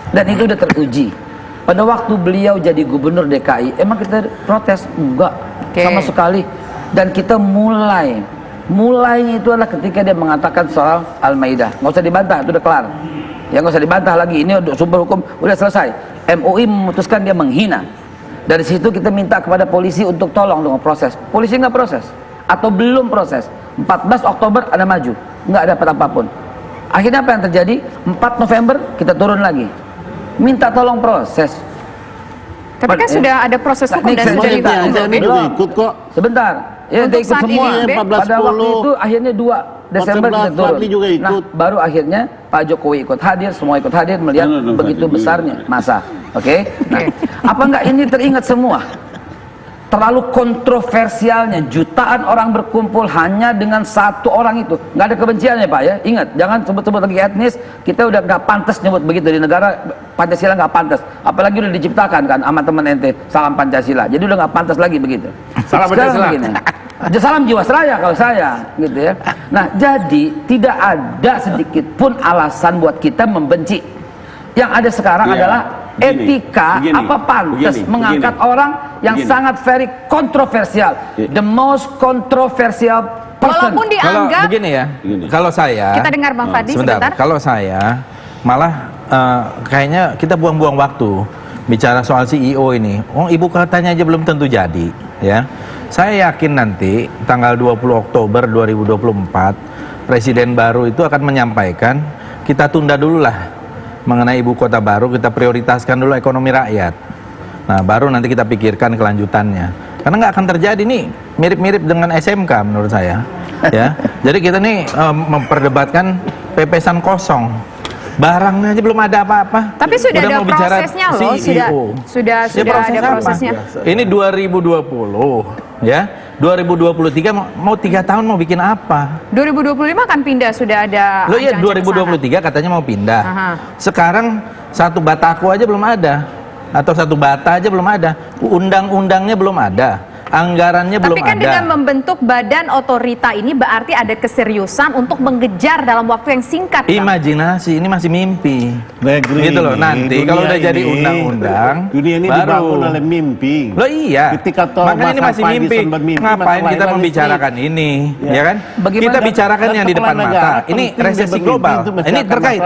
[SPEAKER 5] dan itu udah teruji. Pada waktu beliau jadi gubernur DKI, emang kita protes? Enggak, sama sekali. Dan kita mulainya itu adalah ketika dia mengatakan soal Al-Maidah. Nggak usah dibantah, itu udah kelar. Ya nggak usah dibantah lagi, ini sumber hukum udah selesai. MUI memutuskan dia menghina. Dari situ kita minta kepada polisi untuk tolong dong proses. Polisi nggak proses, atau belum proses. 14 Oktober ada maju, nggak dapat apapun. Akhirnya apa yang terjadi? 4 November kita turun lagi, minta tolong proses.
[SPEAKER 2] Tapi kan sudah ada proses hukum dan sudah dihukum.
[SPEAKER 4] juga ikut kok.
[SPEAKER 5] Sebentar, ya
[SPEAKER 2] Untuk
[SPEAKER 5] kita ikut
[SPEAKER 2] saat
[SPEAKER 5] semua.
[SPEAKER 2] ini,
[SPEAKER 5] Pada waktu itu akhirnya 2 Desember kita turun.
[SPEAKER 4] juga ikut.
[SPEAKER 5] Nah, baru akhirnya Pak Jokowi ikut hadir, semua ikut hadir melihat begitu besarnya masa. Oke? Nah, apa enggak ini teringat semua? Terlalu kontroversialnya, jutaan orang berkumpul hanya dengan satu orang itu. Nggak ada kebenciannya Pak ya. Ingat, jangan sebut-sebut lagi etnis. Kita udah nggak pantas nyebut begitu di negara Pancasila, nggak pantas. Apalagi udah diciptakan kan sama teman ente, salam Pancasila. Jadi udah nggak pantas lagi begitu.
[SPEAKER 4] Salam
[SPEAKER 5] Sekarang
[SPEAKER 4] Pancasila.
[SPEAKER 5] begini, salam Jiwasraya kalau saya, gitu ya. Nah, jadi tidak ada sedikit pun alasan buat kita membenci. Yang ada sekarang adalah etika, apa pantas mengangkat orang yang sangat very kontroversial, the most controversial person.
[SPEAKER 2] Walaupun
[SPEAKER 6] Kalau
[SPEAKER 2] dianggap,
[SPEAKER 6] begini ya, kalau saya
[SPEAKER 2] kita dengar Bang Fadli sebentar.
[SPEAKER 6] Kalau saya malah kayaknya kita buang-buang waktu bicara soal CEO ini. Oh, ibu kotanya aja belum tentu jadi, ya. Saya yakin nanti tanggal 20 Oktober 2024 presiden baru itu akan menyampaikan kita tunda dulu lah mengenai ibu kota baru, kita prioritaskan dulu ekonomi rakyat. Nah, baru nanti kita pikirkan kelanjutannya. Karena nggak akan terjadi nih, mirip-mirip dengan SMK menurut saya. Ya, jadi kita nih memperdebatkan pepesan kosong. Barangnya aja belum ada apa-apa.
[SPEAKER 2] Tapi sudah ada
[SPEAKER 6] mau bicara
[SPEAKER 2] prosesnya loh,
[SPEAKER 6] CEO.
[SPEAKER 2] sudah
[SPEAKER 6] prosesnya
[SPEAKER 2] ada
[SPEAKER 6] apa?
[SPEAKER 2] prosesnya.
[SPEAKER 6] Ini 2020, ya. 2023 mau 3 tahun mau bikin apa?
[SPEAKER 2] 2025 kan pindah, sudah ada.
[SPEAKER 6] Lo iya
[SPEAKER 2] ancaman
[SPEAKER 6] 2023 katanya mau pindah.
[SPEAKER 2] Aha.
[SPEAKER 6] Sekarang satu batako aja belum ada, atau satu bata aja belum ada. Undang-undangnya belum ada. Anggarannya belum
[SPEAKER 2] Tapi kan
[SPEAKER 6] ada.
[SPEAKER 2] dengan membentuk badan otorita ini berarti ada keseriusan untuk mengejar dalam waktu yang singkat. Bang.
[SPEAKER 6] Imajinasi, ini masih mimpi.
[SPEAKER 4] Negeri
[SPEAKER 6] Gitu loh,
[SPEAKER 4] ini,
[SPEAKER 6] nanti kalau
[SPEAKER 4] dunia
[SPEAKER 6] udah jadi
[SPEAKER 4] ini,
[SPEAKER 6] undang-undang
[SPEAKER 4] dunia ini
[SPEAKER 6] baru.
[SPEAKER 4] dibangun oleh mimpi.
[SPEAKER 6] Lo iya.
[SPEAKER 4] Ketika
[SPEAKER 6] Makanya ini masih mimpi. Ngapain kita membicarakan ini, ya kan?
[SPEAKER 5] Bagaimana
[SPEAKER 6] Kita bicarakan yang di depan mata. Ini resesi global. Ini terkait.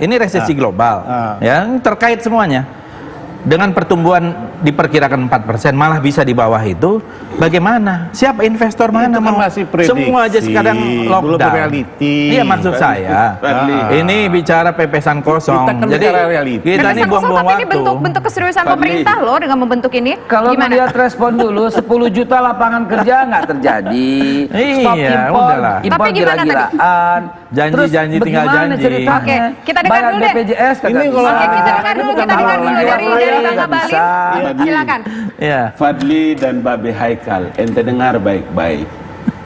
[SPEAKER 6] Ini resesi global. Ya, ini terkait semuanya. Dengan pertumbuhan diperkirakan 4%, malah bisa di bawah itu, bagaimana? Siapa investor mana
[SPEAKER 4] Itu kan
[SPEAKER 6] mau?
[SPEAKER 4] masih prediksi,
[SPEAKER 6] Semua aja sekarang
[SPEAKER 4] belum
[SPEAKER 6] lockdown.
[SPEAKER 4] reality.
[SPEAKER 6] Iya, maksud saya. Ini bicara pepesan kosong.
[SPEAKER 4] Kita kan
[SPEAKER 6] Jadi
[SPEAKER 4] bicara reality.
[SPEAKER 6] kita ini
[SPEAKER 2] Pepesan kosong,
[SPEAKER 6] buang-buang
[SPEAKER 2] tapi ini
[SPEAKER 6] waktu.
[SPEAKER 2] bentuk keseriusan
[SPEAKER 3] Fadli.
[SPEAKER 2] pemerintah loh dengan membentuk ini.
[SPEAKER 5] Kalau
[SPEAKER 2] Gimana?
[SPEAKER 5] melihat respon dulu, 10 juta lapangan kerja nggak terjadi. Stop
[SPEAKER 6] Iya,
[SPEAKER 5] impor,
[SPEAKER 6] udahlah.
[SPEAKER 5] impor
[SPEAKER 2] Tapi gimana tadi?
[SPEAKER 5] gila-gilaan.
[SPEAKER 6] Janji-janji
[SPEAKER 5] Terus
[SPEAKER 6] tinggal
[SPEAKER 5] bagaimana
[SPEAKER 6] janji.
[SPEAKER 5] ceritanya?
[SPEAKER 2] Oke, kita dengar
[SPEAKER 5] Bayar
[SPEAKER 2] dulu deh.
[SPEAKER 5] BPJS kagak
[SPEAKER 4] Ini
[SPEAKER 5] bisa.
[SPEAKER 4] kalau-
[SPEAKER 2] Oke, kita dengar
[SPEAKER 5] Ini
[SPEAKER 2] dulu,
[SPEAKER 5] bukan
[SPEAKER 2] kita dengar
[SPEAKER 5] masalah
[SPEAKER 2] dulu
[SPEAKER 5] dia,
[SPEAKER 2] dari
[SPEAKER 5] nggak
[SPEAKER 2] Bang
[SPEAKER 5] bisa.
[SPEAKER 2] Abalin. Silakan.
[SPEAKER 6] Iya.
[SPEAKER 3] Fadli dan Babe Haikal, ente dengar baik-baik.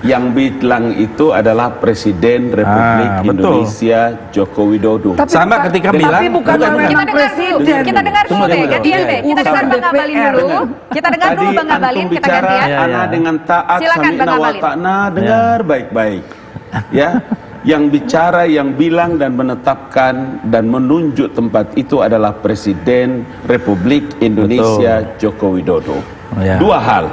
[SPEAKER 3] Yang bilang itu adalah Presiden Republik
[SPEAKER 6] betul.
[SPEAKER 3] Indonesia Joko Widodo.
[SPEAKER 6] Sama ketika bilang,
[SPEAKER 5] tapi bukan
[SPEAKER 6] bukan,
[SPEAKER 5] wewenang
[SPEAKER 2] Kita dengar dulu,
[SPEAKER 5] presiden.
[SPEAKER 2] kita dengar dulu deh, gantian deh. Kita dengar Bang Abalin dulu. Kita dengar dulu Bang Abalin, kita gantian.
[SPEAKER 6] Iya,
[SPEAKER 3] Ana
[SPEAKER 6] iya.
[SPEAKER 3] dengan taat
[SPEAKER 2] Silakan,
[SPEAKER 3] samina
[SPEAKER 2] Bang
[SPEAKER 3] wa
[SPEAKER 2] Abalin.
[SPEAKER 3] ta'na, dengar baik-baik. Ya, yang bicara, yang bilang dan menetapkan dan menunjuk tempat itu adalah Presiden Republik Indonesia Joko Widodo.
[SPEAKER 6] Ya.
[SPEAKER 3] Dua hal,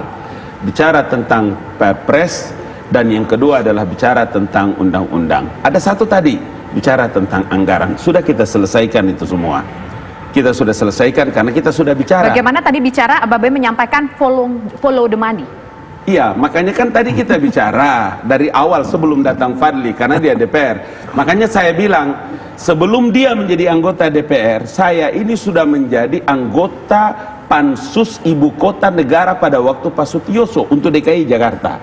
[SPEAKER 3] bicara tentang Perpres dan yang kedua adalah bicara tentang undang-undang. Ada satu tadi, bicara tentang anggaran. Sudah kita selesaikan itu semua. Kita sudah selesaikan karena kita sudah bicara.
[SPEAKER 2] Bagaimana tadi bicara, Ababe menyampaikan follow the money.
[SPEAKER 3] Iya, makanya kan tadi kita bicara dari awal sebelum datang Fadli karena dia DPR. Makanya saya bilang sebelum dia menjadi anggota DPR, saya ini sudah menjadi anggota Pansus Ibu Kota Negara pada waktu Pak Sutioso untuk DKI Jakarta.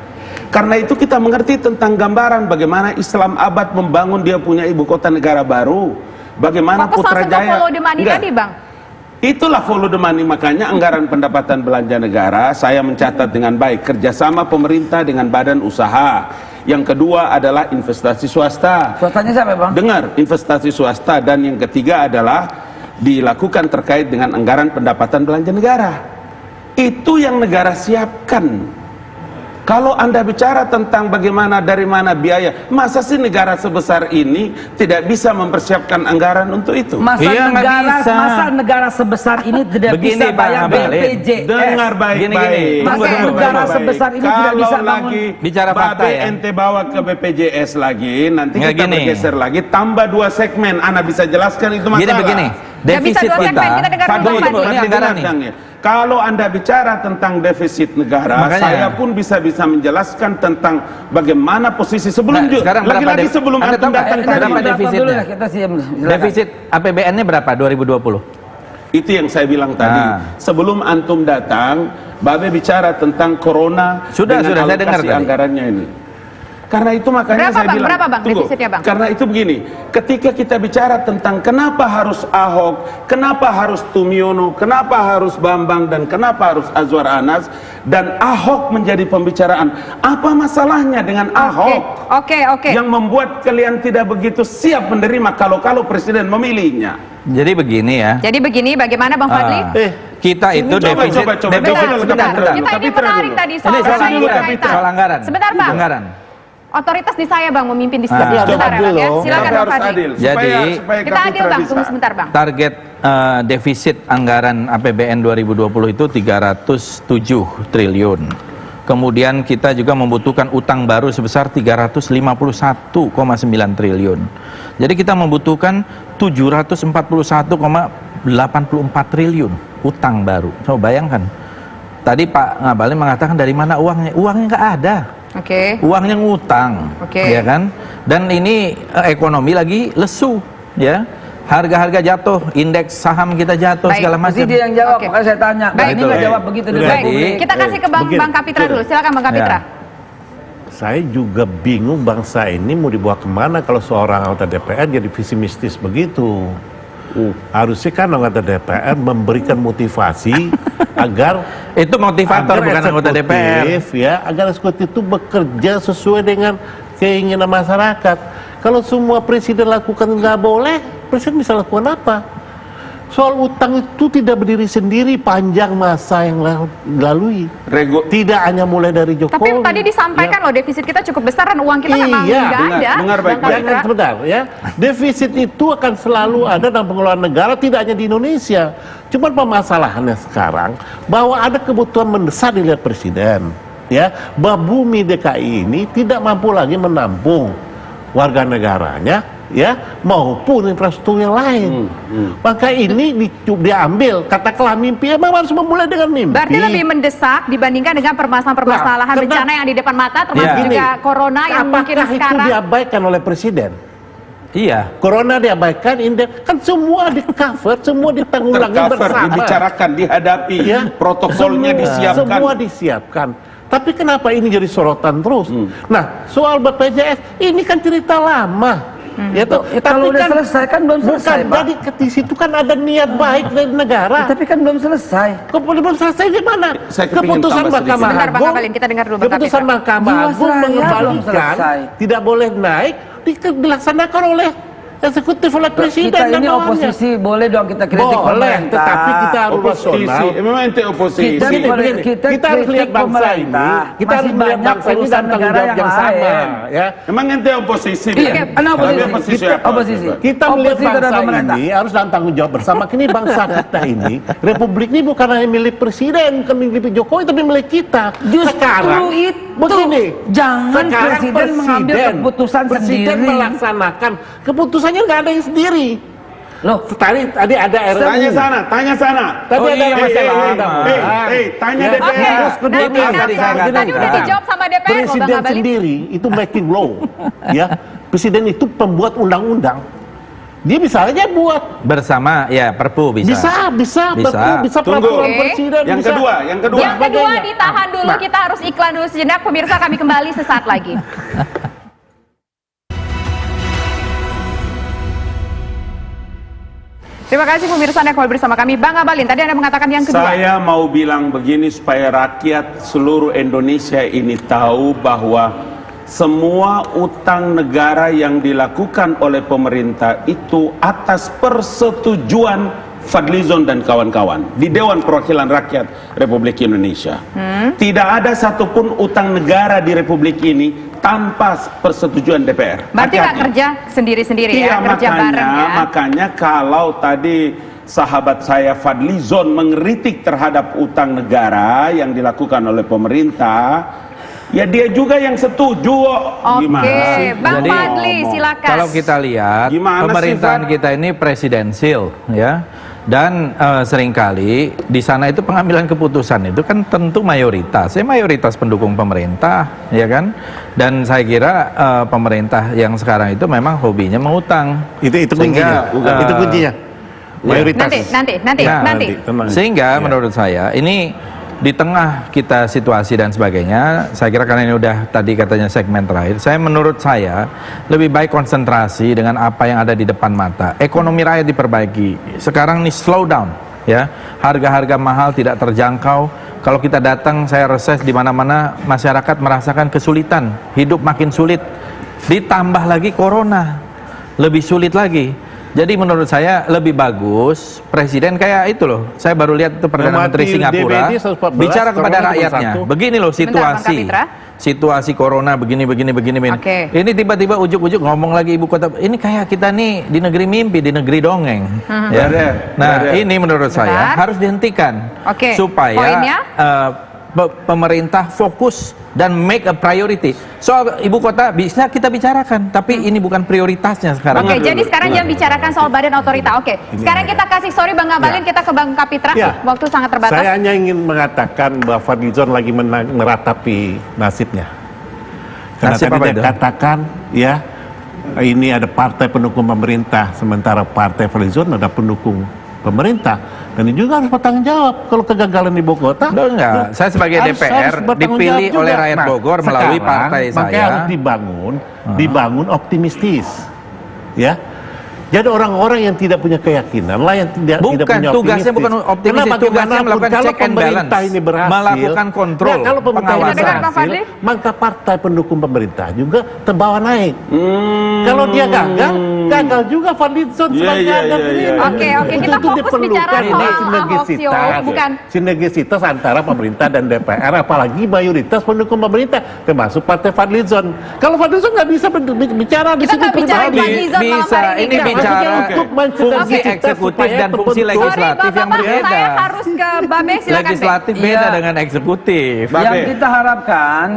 [SPEAKER 3] Karena itu kita mengerti tentang gambaran bagaimana Islam Abad membangun dia punya ibu kota negara baru. Bagaimana
[SPEAKER 2] Fokus langsung ke
[SPEAKER 3] Putrajaya.
[SPEAKER 2] follow the money
[SPEAKER 3] Enggak.
[SPEAKER 2] tadi, Bang.
[SPEAKER 3] Itulah follow the money, makanya anggaran pendapatan belanja negara saya mencatat dengan baik kerjasama pemerintah dengan badan usaha Yang kedua adalah investasi swasta.
[SPEAKER 5] Swastanya siapa, Bang?
[SPEAKER 3] Dengar, investasi swasta. Dan yang ketiga adalah dilakukan terkait dengan anggaran pendapatan belanja negara. Itu yang negara siapkan. Kalau Anda bicara tentang bagaimana dari mana biaya, masa sih negara sebesar ini tidak bisa mempersiapkan anggaran untuk itu?
[SPEAKER 5] Masa
[SPEAKER 6] Iya, nggak bisa.
[SPEAKER 5] masa negara sebesar ini tidak
[SPEAKER 6] Begini,
[SPEAKER 5] bisa bayar
[SPEAKER 6] Bang Abalin.
[SPEAKER 5] BPJS.
[SPEAKER 3] Dengar baik-baik.
[SPEAKER 5] Masa
[SPEAKER 3] Dengar
[SPEAKER 5] negara
[SPEAKER 3] baik-baik.
[SPEAKER 5] sebesar ini tidak
[SPEAKER 3] Kalau
[SPEAKER 5] bisa bangun.
[SPEAKER 3] lagi
[SPEAKER 6] Bicara fakta
[SPEAKER 3] Babe
[SPEAKER 6] ya.
[SPEAKER 3] ente bawa ke BPJS lagi, nanti
[SPEAKER 6] Nggak,
[SPEAKER 3] kita
[SPEAKER 6] gini.
[SPEAKER 3] bergeser lagi, tambah 2 segmen. Anda bisa jelaskan itu masalah.
[SPEAKER 6] Begini,
[SPEAKER 2] Nggak bisa
[SPEAKER 6] defisit
[SPEAKER 2] dua segmen, kita dengar dulu,
[SPEAKER 6] Fadli,
[SPEAKER 2] Bang Fadli.
[SPEAKER 6] ini anggaran nih.
[SPEAKER 3] Kalau Anda bicara tentang defisit negara,
[SPEAKER 6] Makanya.
[SPEAKER 3] saya pun bisa menjelaskan tentang bagaimana posisi sebelum
[SPEAKER 6] Nah, sekarang berapa
[SPEAKER 3] lagi-lagi sebelum
[SPEAKER 6] Anda
[SPEAKER 3] antum
[SPEAKER 6] tahu nggak
[SPEAKER 3] datang
[SPEAKER 6] berapa
[SPEAKER 3] tadi.
[SPEAKER 5] Berapa
[SPEAKER 6] defisitnya?
[SPEAKER 5] dulu lah, kita siap. Silakan.
[SPEAKER 6] Defisit APBN-nya berapa 2020?
[SPEAKER 3] Itu yang saya bilang tadi.
[SPEAKER 6] Nah.
[SPEAKER 3] Sebelum antum datang, Babe bicara tentang corona
[SPEAKER 6] Sudah,
[SPEAKER 3] dengan
[SPEAKER 6] saya dengar
[SPEAKER 3] alokasi
[SPEAKER 6] tadi.
[SPEAKER 3] anggarannya ini. Karena itu makanya
[SPEAKER 2] Berapa,
[SPEAKER 3] saya
[SPEAKER 2] Bang?
[SPEAKER 3] bilang.
[SPEAKER 2] Berapa, Bang,
[SPEAKER 3] Tunggu.
[SPEAKER 2] defisitnya, Bang?
[SPEAKER 3] Karena itu begini, ketika kita bicara tentang kenapa harus Ahok, kenapa harus Tumiono, kenapa harus Bambang, dan kenapa harus Azwar Anas, dan Ahok menjadi pembicaraan. Apa masalahnya dengan Ahok?
[SPEAKER 2] Oke.
[SPEAKER 3] Yang membuat kalian tidak begitu siap menerima kalau Presiden memilihnya.
[SPEAKER 6] Jadi begini ya.
[SPEAKER 2] Jadi begini, bagaimana Bang Fadli?
[SPEAKER 6] Kita itu
[SPEAKER 3] Coba,
[SPEAKER 6] defisit,
[SPEAKER 3] coba.
[SPEAKER 6] defisit
[SPEAKER 3] Coba,
[SPEAKER 6] sebentar,
[SPEAKER 3] coba.
[SPEAKER 6] sebentar.
[SPEAKER 2] Kita ini
[SPEAKER 3] Kapitra
[SPEAKER 2] menarik
[SPEAKER 3] dulu.
[SPEAKER 2] tadi
[SPEAKER 6] Ini
[SPEAKER 2] soal
[SPEAKER 6] soal
[SPEAKER 2] anggaran.
[SPEAKER 6] anggaran, soal anggaran.
[SPEAKER 2] Sebentar, Bang.
[SPEAKER 6] Anggaran.
[SPEAKER 2] Otoritas di saya, Bang, memimpin diskusi.
[SPEAKER 6] Ah.
[SPEAKER 2] Sebentar ya, Bang, ya. Silakan,
[SPEAKER 3] Tapi
[SPEAKER 2] Bang
[SPEAKER 3] harus
[SPEAKER 2] Fadli.
[SPEAKER 3] adil.
[SPEAKER 6] Jadi-
[SPEAKER 3] supaya
[SPEAKER 2] Kita adil,
[SPEAKER 3] Kapitra
[SPEAKER 2] Bang.
[SPEAKER 3] bisa.
[SPEAKER 2] Tunggu sebentar, Bang.
[SPEAKER 6] Target defisit anggaran APBN 2020 itu 307 triliun. Kemudian kita juga membutuhkan utang baru sebesar 351,9 triliun. Jadi kita membutuhkan 741,84 triliun utang baru. Coba bayangkan. Tadi Pak Ngabalin mengatakan dari mana uangnya? Uangnya nggak ada.
[SPEAKER 2] Oke.
[SPEAKER 6] Uangnya ngutang,
[SPEAKER 2] Oke.
[SPEAKER 6] ya kan? Dan ini ekonomi lagi lesu, ya. Harga-harga jatuh, indeks saham kita jatuh,
[SPEAKER 2] Baik,
[SPEAKER 6] segala
[SPEAKER 5] Mesti
[SPEAKER 6] macam.
[SPEAKER 5] dia yang jawab,
[SPEAKER 2] Oke.
[SPEAKER 5] makanya saya tanya.
[SPEAKER 2] Baik.
[SPEAKER 5] Ini nggak jawab begitu di
[SPEAKER 6] Baik.
[SPEAKER 5] Republik.
[SPEAKER 2] Kita kasih ke
[SPEAKER 4] begini.
[SPEAKER 2] Bang Kapitra dulu. Silakan, Bang Kapitra.
[SPEAKER 6] Ya.
[SPEAKER 4] Saya juga bingung bangsa ini mau dibawa kemana kalau seorang anggota DPR jadi pesimistis begitu. Harusnya kan anggota DPR memberikan motivasi agar
[SPEAKER 6] Itu motivator, bukan anggota DPR.
[SPEAKER 4] eksekutif, ya, agar eksekutif itu bekerja sesuai dengan keinginan masyarakat. Kalau semua presiden lakukan nggak boleh, presiden bisa lakukan apa? Soal utang itu tidak berdiri sendiri, panjang masa yang lalui. Tidak hanya mulai dari Jokowi.
[SPEAKER 2] Tapi tadi disampaikan loh, defisit kita cukup besar dan uang kita memang
[SPEAKER 4] Iya,
[SPEAKER 2] nggak ada.
[SPEAKER 3] dengar
[SPEAKER 2] Bang
[SPEAKER 3] baik-baik.
[SPEAKER 2] Kapitra.
[SPEAKER 4] Sebentar ya, defisit itu akan selalu ada dalam pengelolaan negara, tidak hanya di Indonesia. Cuma permasalahannya sekarang bahwa ada kebutuhan mendesak dilihat presiden, ya, bahwa bumi DKI ini tidak mampu lagi menampung warga negaranya, ya, maupun infrastruktur yang lain. Maka ini diambil, katakanlah mimpi, emang harus memulai dengan mimpi.
[SPEAKER 2] Berarti lebih mendesak dibandingkan dengan permasalahan-permasalahan
[SPEAKER 4] Nah,
[SPEAKER 2] bencana yang di depan mata, termasuk
[SPEAKER 6] Iya.
[SPEAKER 2] juga corona yang mungkin
[SPEAKER 4] Apakah itu
[SPEAKER 2] sekarang.
[SPEAKER 4] diabaikan oleh presiden?
[SPEAKER 6] Iya.
[SPEAKER 4] Corona diabaikan, kan semua di cover, semua ditanggulangi
[SPEAKER 3] tercover,
[SPEAKER 4] bersama.
[SPEAKER 3] dibicarakan, dihadapi,
[SPEAKER 4] Ya,
[SPEAKER 3] protokolnya disiapkan.
[SPEAKER 4] Semua disiapkan. Tapi kenapa ini jadi sorotan terus? Nah, soal BPJS ini kan cerita lama. Ya, toh.
[SPEAKER 5] Kalau udah selesai kan belum selesai,
[SPEAKER 4] Bukan,
[SPEAKER 5] Pak.
[SPEAKER 4] jadi di situ kan ada niat baik dari negara.
[SPEAKER 5] Tapi kan belum selesai.
[SPEAKER 4] Belum selesai di mana?
[SPEAKER 3] Saya kepingin
[SPEAKER 4] Keputusan
[SPEAKER 3] tambah sedikit.
[SPEAKER 4] Mahkamah
[SPEAKER 2] Sebentar, Bang
[SPEAKER 4] Agung.
[SPEAKER 2] Ngabalin, kita dengar dulu Bang
[SPEAKER 4] Keputusan
[SPEAKER 2] Kapitra.
[SPEAKER 4] Mahkamah Agung
[SPEAKER 5] Jiwasraya belum
[SPEAKER 4] mengembalikan
[SPEAKER 5] selesai.
[SPEAKER 4] tidak boleh naik dilaksanakan oleh eksekutif, oleh presiden
[SPEAKER 5] Kita
[SPEAKER 4] dan
[SPEAKER 5] ini
[SPEAKER 4] bawahannya.
[SPEAKER 5] oposisi, boleh dong kita kritik
[SPEAKER 4] Boleh,
[SPEAKER 5] pemerintah.
[SPEAKER 4] tetapi kita harus
[SPEAKER 3] Oposisi,
[SPEAKER 4] rasional.
[SPEAKER 3] memang ente oposisi.
[SPEAKER 5] Kita
[SPEAKER 4] Begini,
[SPEAKER 5] boleh-
[SPEAKER 4] begini.
[SPEAKER 5] kita
[SPEAKER 4] Kita harus
[SPEAKER 5] kritik
[SPEAKER 4] lihat bangsa ini.
[SPEAKER 5] pemerintah.
[SPEAKER 4] Kita
[SPEAKER 5] Masih
[SPEAKER 4] harus melihat
[SPEAKER 5] banyak
[SPEAKER 4] bangsa ini
[SPEAKER 5] urusan
[SPEAKER 4] dalam tanggung
[SPEAKER 5] negara
[SPEAKER 4] jawab
[SPEAKER 5] yang
[SPEAKER 4] yang sama.
[SPEAKER 5] lain.
[SPEAKER 4] Ya.
[SPEAKER 3] Emang ente oposisi.
[SPEAKER 5] Iya,
[SPEAKER 3] kan?
[SPEAKER 5] karena
[SPEAKER 3] Tapi
[SPEAKER 5] oposisi.
[SPEAKER 3] oposisi
[SPEAKER 5] Kita
[SPEAKER 3] apa?
[SPEAKER 5] oposisi.
[SPEAKER 4] Kita melihat
[SPEAKER 5] Oposisi terhadap
[SPEAKER 4] bangsa
[SPEAKER 5] pemerintah.
[SPEAKER 4] ini harus dalam tanggung jawab bersama. Kini bangsa kita ini, republik ini bukan hanya milik presiden, bukan milik Jokowi, tapi milik kita.
[SPEAKER 5] Justru
[SPEAKER 4] Sekarang,
[SPEAKER 5] itu.
[SPEAKER 4] begini,
[SPEAKER 5] Jangan
[SPEAKER 4] sekarang
[SPEAKER 5] presiden mengambil keputusan
[SPEAKER 4] presiden
[SPEAKER 5] sendiri.
[SPEAKER 4] melaksanakan keputusannya nggak ada yang sendiri.
[SPEAKER 5] Loh,
[SPEAKER 4] Tadi ada RUU.
[SPEAKER 3] Tanya sana, tanya sana.
[SPEAKER 4] Tadi
[SPEAKER 6] Oh
[SPEAKER 4] ada
[SPEAKER 6] iya,
[SPEAKER 4] masalah
[SPEAKER 6] iya,
[SPEAKER 4] undang-undang.
[SPEAKER 3] tanya
[SPEAKER 4] Ya.
[SPEAKER 3] DPR.
[SPEAKER 2] Oke,
[SPEAKER 4] Terus kedua,
[SPEAKER 2] nanti
[SPEAKER 6] tadi saya
[SPEAKER 2] tadi udah
[SPEAKER 6] katakan.
[SPEAKER 2] dijawab sama DPR loh, Bang
[SPEAKER 4] Presiden
[SPEAKER 2] Ngabalin.
[SPEAKER 4] sendiri itu making law, ya. Presiden itu pembuat undang-undang. Dia bisa aja buat,
[SPEAKER 6] Bersama, ya Perpu bisa.
[SPEAKER 4] bisa
[SPEAKER 3] Tunggu.
[SPEAKER 4] peraturan
[SPEAKER 2] Oke.
[SPEAKER 4] presiden.
[SPEAKER 3] Yang
[SPEAKER 4] bisa.
[SPEAKER 3] kedua, yang kedua.
[SPEAKER 2] Yang kedua
[SPEAKER 4] Sebagainya.
[SPEAKER 2] ditahan dulu,
[SPEAKER 4] Nah.
[SPEAKER 2] kita harus iklan dulu sejenak. Pemirsa, kami kembali sesaat lagi. Terima kasih pemirsa Anda kembali bersama kami. Bang Ngabalin, tadi Anda mengatakan yang kedua.
[SPEAKER 3] Saya mau bilang begini supaya rakyat seluruh Indonesia ini tahu bahwa semua utang negara yang dilakukan oleh pemerintah itu atas persetujuan Fadlizon dan kawan-kawan di Dewan Perwakilan Rakyat Republik Indonesia. Tidak ada satupun utang negara di Republik ini tanpa persetujuan DPR.
[SPEAKER 2] Berarti nggak kerja sendiri-sendiri ya, kerja bareng ya.
[SPEAKER 3] Makanya kalau tadi sahabat saya Fadlizon mengkritik terhadap utang negara yang dilakukan oleh pemerintah, ya dia juga yang setuju.
[SPEAKER 2] Oke, Bang
[SPEAKER 6] Jadi,
[SPEAKER 2] Fadli silakan.
[SPEAKER 6] Kalau kita lihat
[SPEAKER 3] Gimana
[SPEAKER 6] pemerintahan
[SPEAKER 3] sih, Fad?
[SPEAKER 6] kita ini presidensil, ya, dan seringkali di sana itu pengambilan keputusan itu kan tentu mayoritas, mayoritas pendukung pemerintah, ya kan, dan saya kira pemerintah yang sekarang itu memang hobinya mengutang.
[SPEAKER 4] Itu kuncinya. Itu kuncinya. Mayoritas.
[SPEAKER 2] Nanti.
[SPEAKER 6] Sehingga menurut saya ini di tengah kita situasi dan sebagainya, saya kira karena ini udah tadi katanya segmen terakhir, menurut saya lebih baik konsentrasi dengan apa yang ada di depan mata. Ekonomi rakyat diperbaiki. Sekarang nih slow down, ya. Harga-harga mahal tidak terjangkau. Kalau kita datang, saya reses di mana-mana masyarakat merasakan kesulitan, hidup makin sulit. Ditambah lagi corona, lebih sulit lagi. Jadi menurut saya lebih bagus presiden kayak itu loh. Saya baru lihat itu Perdana Menteri Singapura bicara kepada rakyatnya. Begini loh situasi. Situasi corona begini.
[SPEAKER 2] Oke.
[SPEAKER 6] Ini tiba-tiba ujuk-ujuk ngomong lagi ibu kota. Ini kayak kita nih di negeri mimpi, di negeri dongeng. Ya. Nah, ini menurut saya harus dihentikan.
[SPEAKER 2] Oke.
[SPEAKER 6] Supaya
[SPEAKER 2] Poinnya?
[SPEAKER 6] pemerintah fokus dan make a priority. Soal ibu kota bisa kita bicarakan, tapi ini bukan prioritasnya sekarang.
[SPEAKER 2] Oke, jadi sekarang jangan bicarakan soal badan otorita. Oke, sekarang kita kasih sorry Bang Ngabalin, kita ke Bang Kapitra.
[SPEAKER 4] Ya.
[SPEAKER 2] Waktu sangat terbatas.
[SPEAKER 4] Saya hanya ingin mengatakan bahwa Fadlizon lagi meratapi nasibnya. Karena
[SPEAKER 6] Nasib
[SPEAKER 4] tadi
[SPEAKER 6] apa
[SPEAKER 4] dia
[SPEAKER 6] itu?
[SPEAKER 4] katakan, ya, ini ada partai pendukung pemerintah, sementara partai Fadlizon ada pendukung pemerintah. Dan ini juga harus bertanggung jawab kalau kegagalan di ibu kota.
[SPEAKER 6] Enggak, saya sebagai DPR
[SPEAKER 4] bertanggung
[SPEAKER 6] dipilih
[SPEAKER 4] jawab
[SPEAKER 6] oleh
[SPEAKER 4] juga.
[SPEAKER 6] rakyat Bogor melalui
[SPEAKER 4] sekarang,
[SPEAKER 6] partai
[SPEAKER 4] makanya
[SPEAKER 6] saya.
[SPEAKER 4] harus dibangun optimistis, ya. Jadi orang-orang yang tidak punya keyakinan lah yang tidak
[SPEAKER 6] Bukan,
[SPEAKER 4] punya
[SPEAKER 6] tugasnya bukan optimistis,
[SPEAKER 4] Karena
[SPEAKER 6] tugasnya
[SPEAKER 4] bagaimanapun
[SPEAKER 6] melakukan
[SPEAKER 4] kalau
[SPEAKER 6] check and
[SPEAKER 4] pemerintah
[SPEAKER 6] balance,
[SPEAKER 4] ini berhasil,
[SPEAKER 6] melakukan kontrol,
[SPEAKER 4] ya, kalau pemerintah ini
[SPEAKER 6] pengawasan.
[SPEAKER 2] Dengar, Bang Fadli?
[SPEAKER 4] berhasil, maka partai pendukung pemerintah juga terbawa naik. Kalau dia gagal juga Fadlizon sebagai ada ini.
[SPEAKER 2] Oke, kita
[SPEAKER 4] Itu
[SPEAKER 2] fokus
[SPEAKER 4] diperlukan
[SPEAKER 2] bicara soal
[SPEAKER 4] sinergisitas,
[SPEAKER 2] Ahok, bukan.
[SPEAKER 4] sinergisitas antara pemerintah dan DPR, apalagi mayoritas pendukung pemerintah, termasuk partai Fadlizon. Kalau Fadlizon nggak bisa bicara di
[SPEAKER 2] Kita
[SPEAKER 4] sini
[SPEAKER 2] nggak bicara
[SPEAKER 4] pribadi.
[SPEAKER 2] Fadlizon malam
[SPEAKER 6] Bisa,
[SPEAKER 2] hari
[SPEAKER 6] ini
[SPEAKER 2] ini.
[SPEAKER 6] bicara fungsi
[SPEAKER 4] kita
[SPEAKER 6] eksekutif
[SPEAKER 4] supaya
[SPEAKER 6] dan fungsi
[SPEAKER 4] terbentuk.
[SPEAKER 6] legislatif yang
[SPEAKER 2] Bapak-bapak,
[SPEAKER 6] berbeda.
[SPEAKER 2] saya harus ke Babe, silakan Be.
[SPEAKER 6] Legislatif beda
[SPEAKER 5] Iya.
[SPEAKER 6] dengan eksekutif.
[SPEAKER 5] Yang kita harapkan,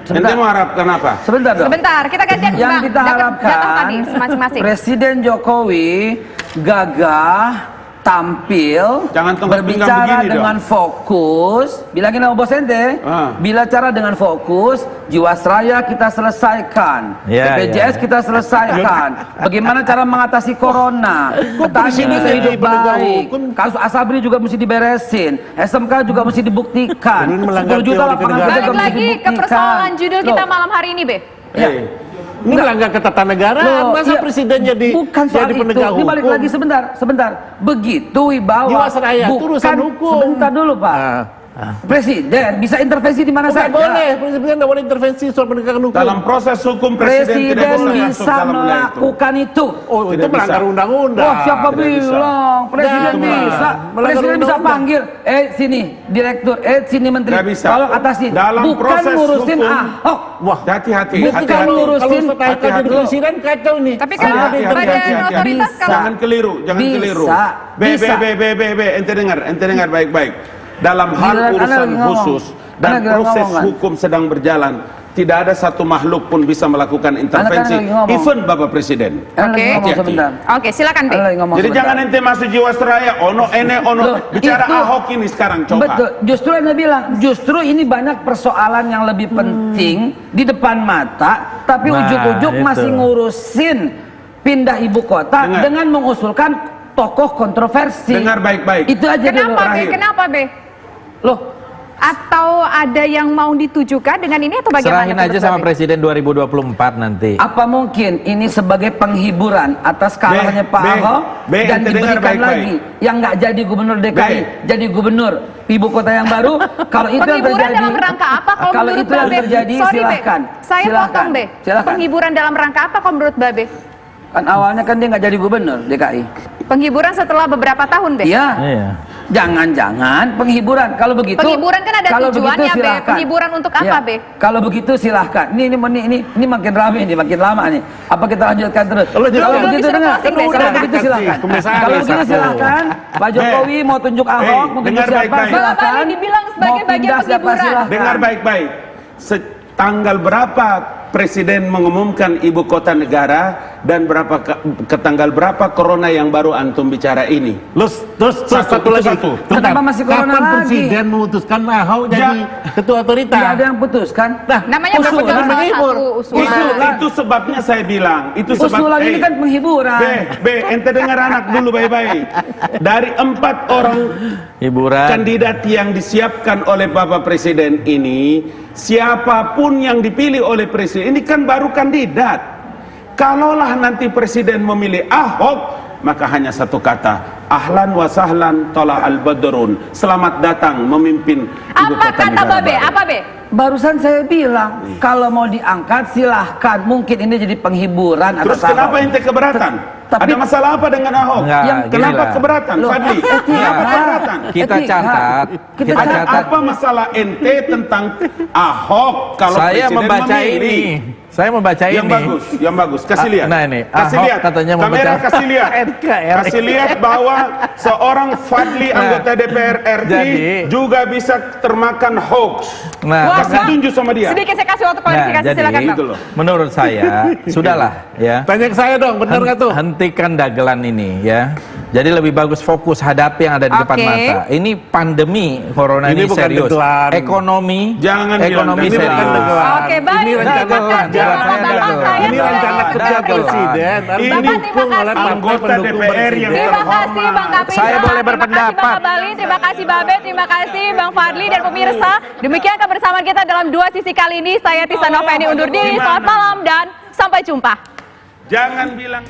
[SPEAKER 3] Ente mau harapkan apa?
[SPEAKER 5] sebentar dong.
[SPEAKER 2] Sebentar, kita gantian
[SPEAKER 5] Yang
[SPEAKER 2] Bang.
[SPEAKER 5] kita
[SPEAKER 2] Jatuh
[SPEAKER 5] harapkan
[SPEAKER 2] tadi masing-masing.
[SPEAKER 5] Presiden Jokowi gagah, tampil,
[SPEAKER 3] Jangan tengah-tengah
[SPEAKER 5] berbicara
[SPEAKER 3] begini
[SPEAKER 5] dengan fokus. Bilangin sama bos ente, bicara dengan fokus. Jiwasraya kita selesaikan,
[SPEAKER 6] Ya,
[SPEAKER 5] BPJS kita selesaikan. Bagaimana cara mengatasi corona? Petani bisa hidup baik. Kasus Asabri juga mesti diberesin. SMK juga mesti dibuktikan.
[SPEAKER 4] Ini melanggar
[SPEAKER 5] 10 juta
[SPEAKER 4] teori
[SPEAKER 5] lapangan
[SPEAKER 4] kenegaraan.
[SPEAKER 5] kerja
[SPEAKER 2] Balik
[SPEAKER 5] juga mesti
[SPEAKER 2] lagi ke
[SPEAKER 5] dibuktikan.
[SPEAKER 2] persoalan judul kita
[SPEAKER 5] Loh,
[SPEAKER 2] malam hari ini, Be.
[SPEAKER 5] ya.
[SPEAKER 4] Ini melanggar ketatanegaraan.
[SPEAKER 5] Loh,
[SPEAKER 4] Masa
[SPEAKER 5] iya,
[SPEAKER 4] presiden
[SPEAKER 5] bukan soal
[SPEAKER 4] jadi
[SPEAKER 5] itu.
[SPEAKER 4] penegak
[SPEAKER 5] Ini balik
[SPEAKER 4] hukum?
[SPEAKER 5] lagi sebentar. Begitu wibawa.
[SPEAKER 4] Jiwasraya itu urusan hukum.
[SPEAKER 5] Sebentar dulu, Pak. Presiden bisa intervensi di mana saja.
[SPEAKER 4] Boleh, presiden tidak boleh intervensi soal penegakan hukum.
[SPEAKER 3] Dalam proses hukum presiden tidak
[SPEAKER 5] Presiden
[SPEAKER 3] boleh masuk
[SPEAKER 5] bisa
[SPEAKER 3] dalam wilayah itu.
[SPEAKER 5] melakukan itu.
[SPEAKER 4] Oh, itu
[SPEAKER 3] Tidak
[SPEAKER 4] melanggar
[SPEAKER 3] bisa.
[SPEAKER 4] undang-undang.
[SPEAKER 5] Wah, siapa
[SPEAKER 3] tidak bisa.
[SPEAKER 5] bilang? Presiden
[SPEAKER 4] Jangan.
[SPEAKER 5] bisa.
[SPEAKER 4] Melanggar
[SPEAKER 5] Presiden bisa
[SPEAKER 4] undang-undang.
[SPEAKER 5] panggil. Sini direktur. Sini menteri.
[SPEAKER 3] Tidak bisa.
[SPEAKER 5] Tolong atasin.
[SPEAKER 3] Dalam
[SPEAKER 5] Bukan
[SPEAKER 3] proses
[SPEAKER 5] ngurusin
[SPEAKER 3] hukum.
[SPEAKER 5] Ahok.
[SPEAKER 4] Wah,
[SPEAKER 3] Hati-hati,
[SPEAKER 5] Bukan
[SPEAKER 3] hati-hati.
[SPEAKER 5] ngurus.
[SPEAKER 4] kalau
[SPEAKER 5] Urusin
[SPEAKER 4] setelah jadi
[SPEAKER 3] hati-hati.
[SPEAKER 4] presiden kacau nih.
[SPEAKER 2] Tapi kan
[SPEAKER 3] Hati-hati,
[SPEAKER 2] badan
[SPEAKER 3] hati-hati.
[SPEAKER 2] otoritas
[SPEAKER 5] Bisa.
[SPEAKER 2] kalau
[SPEAKER 3] Jangan keliru, jangan
[SPEAKER 5] Bisa.
[SPEAKER 3] keliru.
[SPEAKER 5] Bisa.
[SPEAKER 3] Ente dengar baik-baik. Dalam hal
[SPEAKER 5] Giliran Anda
[SPEAKER 3] urusan
[SPEAKER 5] lagi ngomong.
[SPEAKER 3] khusus
[SPEAKER 5] Anda
[SPEAKER 3] dan
[SPEAKER 5] lagi
[SPEAKER 3] proses
[SPEAKER 5] ngomong, kan?
[SPEAKER 3] hukum sedang berjalan, tidak ada satu makhluk pun bisa melakukan intervensi,
[SPEAKER 5] lagi ngomong.
[SPEAKER 3] even Bapak Presiden.
[SPEAKER 5] Anda lagi
[SPEAKER 2] Oke.
[SPEAKER 5] ngomong
[SPEAKER 3] Hati-hati.
[SPEAKER 5] sebentar.
[SPEAKER 2] Oke, silakan, Be.
[SPEAKER 5] Anda lagi ngomong
[SPEAKER 3] Jadi
[SPEAKER 5] sebentar.
[SPEAKER 3] jangan ente masuk Jiwasraya, ono,
[SPEAKER 5] Loh,
[SPEAKER 3] bicara
[SPEAKER 5] itu-
[SPEAKER 3] Ahok ini sekarang coba.
[SPEAKER 5] Betul, justru Anda bilang, justru ini banyak persoalan yang lebih penting di depan mata, tapi
[SPEAKER 6] Nah,
[SPEAKER 5] ujuk-ujuk
[SPEAKER 6] itu.
[SPEAKER 5] masih ngurusin pindah ibu kota
[SPEAKER 3] Dengar.
[SPEAKER 5] dengan mengusulkan tokoh kontroversi.
[SPEAKER 3] Dengar baik-baik.
[SPEAKER 5] Itu aja dulu.
[SPEAKER 2] Kenapa, Be?
[SPEAKER 3] terakhir.
[SPEAKER 2] Kenapa, Be?
[SPEAKER 5] Loh,
[SPEAKER 2] Atau ada yang mau ditujukan dengan ini atau bagaimana?
[SPEAKER 6] Serahin aja sama Presiden 2024 nanti.
[SPEAKER 5] Apa mungkin ini sebagai penghiburan atas kalahnya Pak Ahok dan diberikan lagi yang nggak jadi gubernur DKI jadi gubernur ibu kota yang baru? Kalau itu yang
[SPEAKER 2] Penghiburan
[SPEAKER 5] terjadi,
[SPEAKER 2] dalam rangka apa kalau
[SPEAKER 5] kalau
[SPEAKER 2] menurut
[SPEAKER 5] itu yang
[SPEAKER 2] Babe?
[SPEAKER 5] terjadi,
[SPEAKER 2] Sorry, Be.
[SPEAKER 5] silahkan.
[SPEAKER 2] Saya potong, Be.
[SPEAKER 5] Silahkan.
[SPEAKER 2] Penghiburan dalam rangka apa kalau menurut Babe?
[SPEAKER 5] Kan awalnya kan dia nggak jadi gubernur DKI.
[SPEAKER 2] Penghiburan setelah beberapa tahun, Be?
[SPEAKER 5] Iya.
[SPEAKER 6] Iya.
[SPEAKER 5] Jangan-jangan penghiburan. Kalau begitu,
[SPEAKER 2] Penghiburan kan ada
[SPEAKER 5] kalau
[SPEAKER 2] tujuannya,
[SPEAKER 5] begitu,
[SPEAKER 2] Be.
[SPEAKER 5] silahkan.
[SPEAKER 2] Penghiburan untuk apa,
[SPEAKER 5] Ya,
[SPEAKER 2] Be?
[SPEAKER 5] Kalau begitu silahkan. Ini makin ramai nih, makin lama nih. Apa kita lanjutkan terus?
[SPEAKER 4] Kalau
[SPEAKER 2] belum
[SPEAKER 5] begitu
[SPEAKER 2] disuruh
[SPEAKER 5] dengar.
[SPEAKER 2] closing, Be.
[SPEAKER 5] Kalau
[SPEAKER 2] Silahkan.
[SPEAKER 5] begitu silahkan.
[SPEAKER 4] Pemeriksaan
[SPEAKER 5] Kalau
[SPEAKER 4] ya,
[SPEAKER 5] begitu
[SPEAKER 4] satu.
[SPEAKER 5] silahkan. Pak Jokowi mau tunjuk Ahok, mau tunjuk
[SPEAKER 3] dengar
[SPEAKER 5] siapa
[SPEAKER 3] baik-baik.
[SPEAKER 2] Bang
[SPEAKER 5] silahkan.
[SPEAKER 2] Abalin dibilang sebagai
[SPEAKER 5] Mau
[SPEAKER 2] bagian
[SPEAKER 5] pindah siapa
[SPEAKER 2] penghiburan.
[SPEAKER 5] silahkan.
[SPEAKER 3] Dengar baik-baik. Tanggal berapa Presiden mengumumkan ibu kota negara dan ke tanggal berapa corona yang baru antum bicara ini?
[SPEAKER 4] Terus satu lagi.
[SPEAKER 5] Kenapa masih corona
[SPEAKER 4] Kapan
[SPEAKER 5] lagi?
[SPEAKER 4] Presiden memutuskan Ahok jadi ketua otorita?
[SPEAKER 5] Tidak ada yang putuskan.
[SPEAKER 4] Nah,
[SPEAKER 2] Namanya
[SPEAKER 5] Usulan.
[SPEAKER 2] berpegang salah
[SPEAKER 4] Menghibur.
[SPEAKER 2] satu usulan.
[SPEAKER 3] Itu sebabnya saya bilang. Itu
[SPEAKER 5] Usulan ini kan penghiburan.
[SPEAKER 3] ente dengar anak dulu baik-baik. Dari 4 orang
[SPEAKER 6] Hiburan.
[SPEAKER 3] kandidat yang disiapkan oleh Bapak Presiden ini, siapapun yang dipilih oleh Presiden ini kan baru kandidat. Kalaulah nanti Presiden memilih Ahok, maka hanya satu kata, ahlan wa sahlan tola al badrun, selamat datang memimpin ibu
[SPEAKER 2] Apa
[SPEAKER 3] kota
[SPEAKER 2] kata
[SPEAKER 3] negara
[SPEAKER 2] Babe?
[SPEAKER 3] baru.
[SPEAKER 2] Apa, Be?
[SPEAKER 5] Barusan saya bilang, kalau mau diangkat silahkan. Mungkin ini jadi penghiburan
[SPEAKER 3] Terus
[SPEAKER 5] atas Ahok.
[SPEAKER 3] kenapa ente keberatan?
[SPEAKER 5] Tapi-
[SPEAKER 3] Ada masalah apa dengan Ahok?
[SPEAKER 6] Enggak,
[SPEAKER 5] Yang-
[SPEAKER 6] gini
[SPEAKER 3] Kenapa
[SPEAKER 6] lah.
[SPEAKER 3] keberatan,
[SPEAKER 5] Loh,
[SPEAKER 3] Fadli?
[SPEAKER 5] etika.
[SPEAKER 3] Kenapa keberatan?
[SPEAKER 6] Kita
[SPEAKER 5] Etika.
[SPEAKER 6] catat.
[SPEAKER 5] Kita
[SPEAKER 6] Kita
[SPEAKER 3] Ada
[SPEAKER 6] catat.
[SPEAKER 3] apa masalah ente tentang Ahok kalau
[SPEAKER 6] Saya
[SPEAKER 3] Presiden
[SPEAKER 6] membaca
[SPEAKER 3] memilih?
[SPEAKER 6] ini. Saya membaca
[SPEAKER 3] Yang
[SPEAKER 6] ini.
[SPEAKER 3] bagus, yang bagus. Kasih lihat.
[SPEAKER 6] Nah, ini.
[SPEAKER 3] Kasih
[SPEAKER 6] Ahok
[SPEAKER 3] lihat.
[SPEAKER 6] katanya membaca.
[SPEAKER 3] Kamera kasih lihat.
[SPEAKER 6] NKRI.
[SPEAKER 3] Kasih lihat bahwa seorang Fadli
[SPEAKER 6] Nah,
[SPEAKER 3] anggota DPR RI
[SPEAKER 6] jadi-
[SPEAKER 3] juga bisa termakan hoax.
[SPEAKER 6] Nah,
[SPEAKER 3] Kasih tunjuk sama dia.
[SPEAKER 2] Sedikit saya kasih waktu klarifikasi,
[SPEAKER 6] jadi
[SPEAKER 2] silakan, Bang.
[SPEAKER 3] Gitu loh.
[SPEAKER 6] menurut saya sudahlah ya.
[SPEAKER 4] tanya ke saya dong, benar nggak tuh?
[SPEAKER 6] Hentikan dagelan ini ya. Jadi lebih bagus fokus hadapi yang ada di depan
[SPEAKER 2] Oke.
[SPEAKER 6] mata. Ini pandemi corona
[SPEAKER 4] Ini
[SPEAKER 6] ini,
[SPEAKER 4] bukan
[SPEAKER 6] serius.
[SPEAKER 4] dagelan.
[SPEAKER 6] Ekonomi,
[SPEAKER 3] Jangan bilang
[SPEAKER 6] ekonomi
[SPEAKER 3] dagelan.
[SPEAKER 6] serius.
[SPEAKER 4] Bukan dagelan.
[SPEAKER 2] Oke, baik.
[SPEAKER 4] Ini rencana
[SPEAKER 2] Terima kasih,
[SPEAKER 6] dagelan.
[SPEAKER 2] Bapak-bapak.
[SPEAKER 6] Dagelan.
[SPEAKER 2] Saya
[SPEAKER 4] Ini
[SPEAKER 2] sudah-
[SPEAKER 4] rencana kerja
[SPEAKER 6] Dagelan.
[SPEAKER 4] presiden. Harus
[SPEAKER 3] Ini
[SPEAKER 4] didukung oleh partai
[SPEAKER 3] anggota
[SPEAKER 4] pendukung
[SPEAKER 3] DPR yang
[SPEAKER 4] presiden.
[SPEAKER 2] Terima kasih Bang Kapitra.
[SPEAKER 6] Saya boleh
[SPEAKER 2] Terima kasih
[SPEAKER 6] berpendapat.
[SPEAKER 2] Bang Abalin, terima kasih Babe, terima kasih Bang Fadli dan pemirsa. Demikian kebersamaan kita dalam Dua Sisi kali ini. Saya Tisa Noveni undur diri. Selamat malam dan sampai jumpa.
[SPEAKER 3] Jangan bilang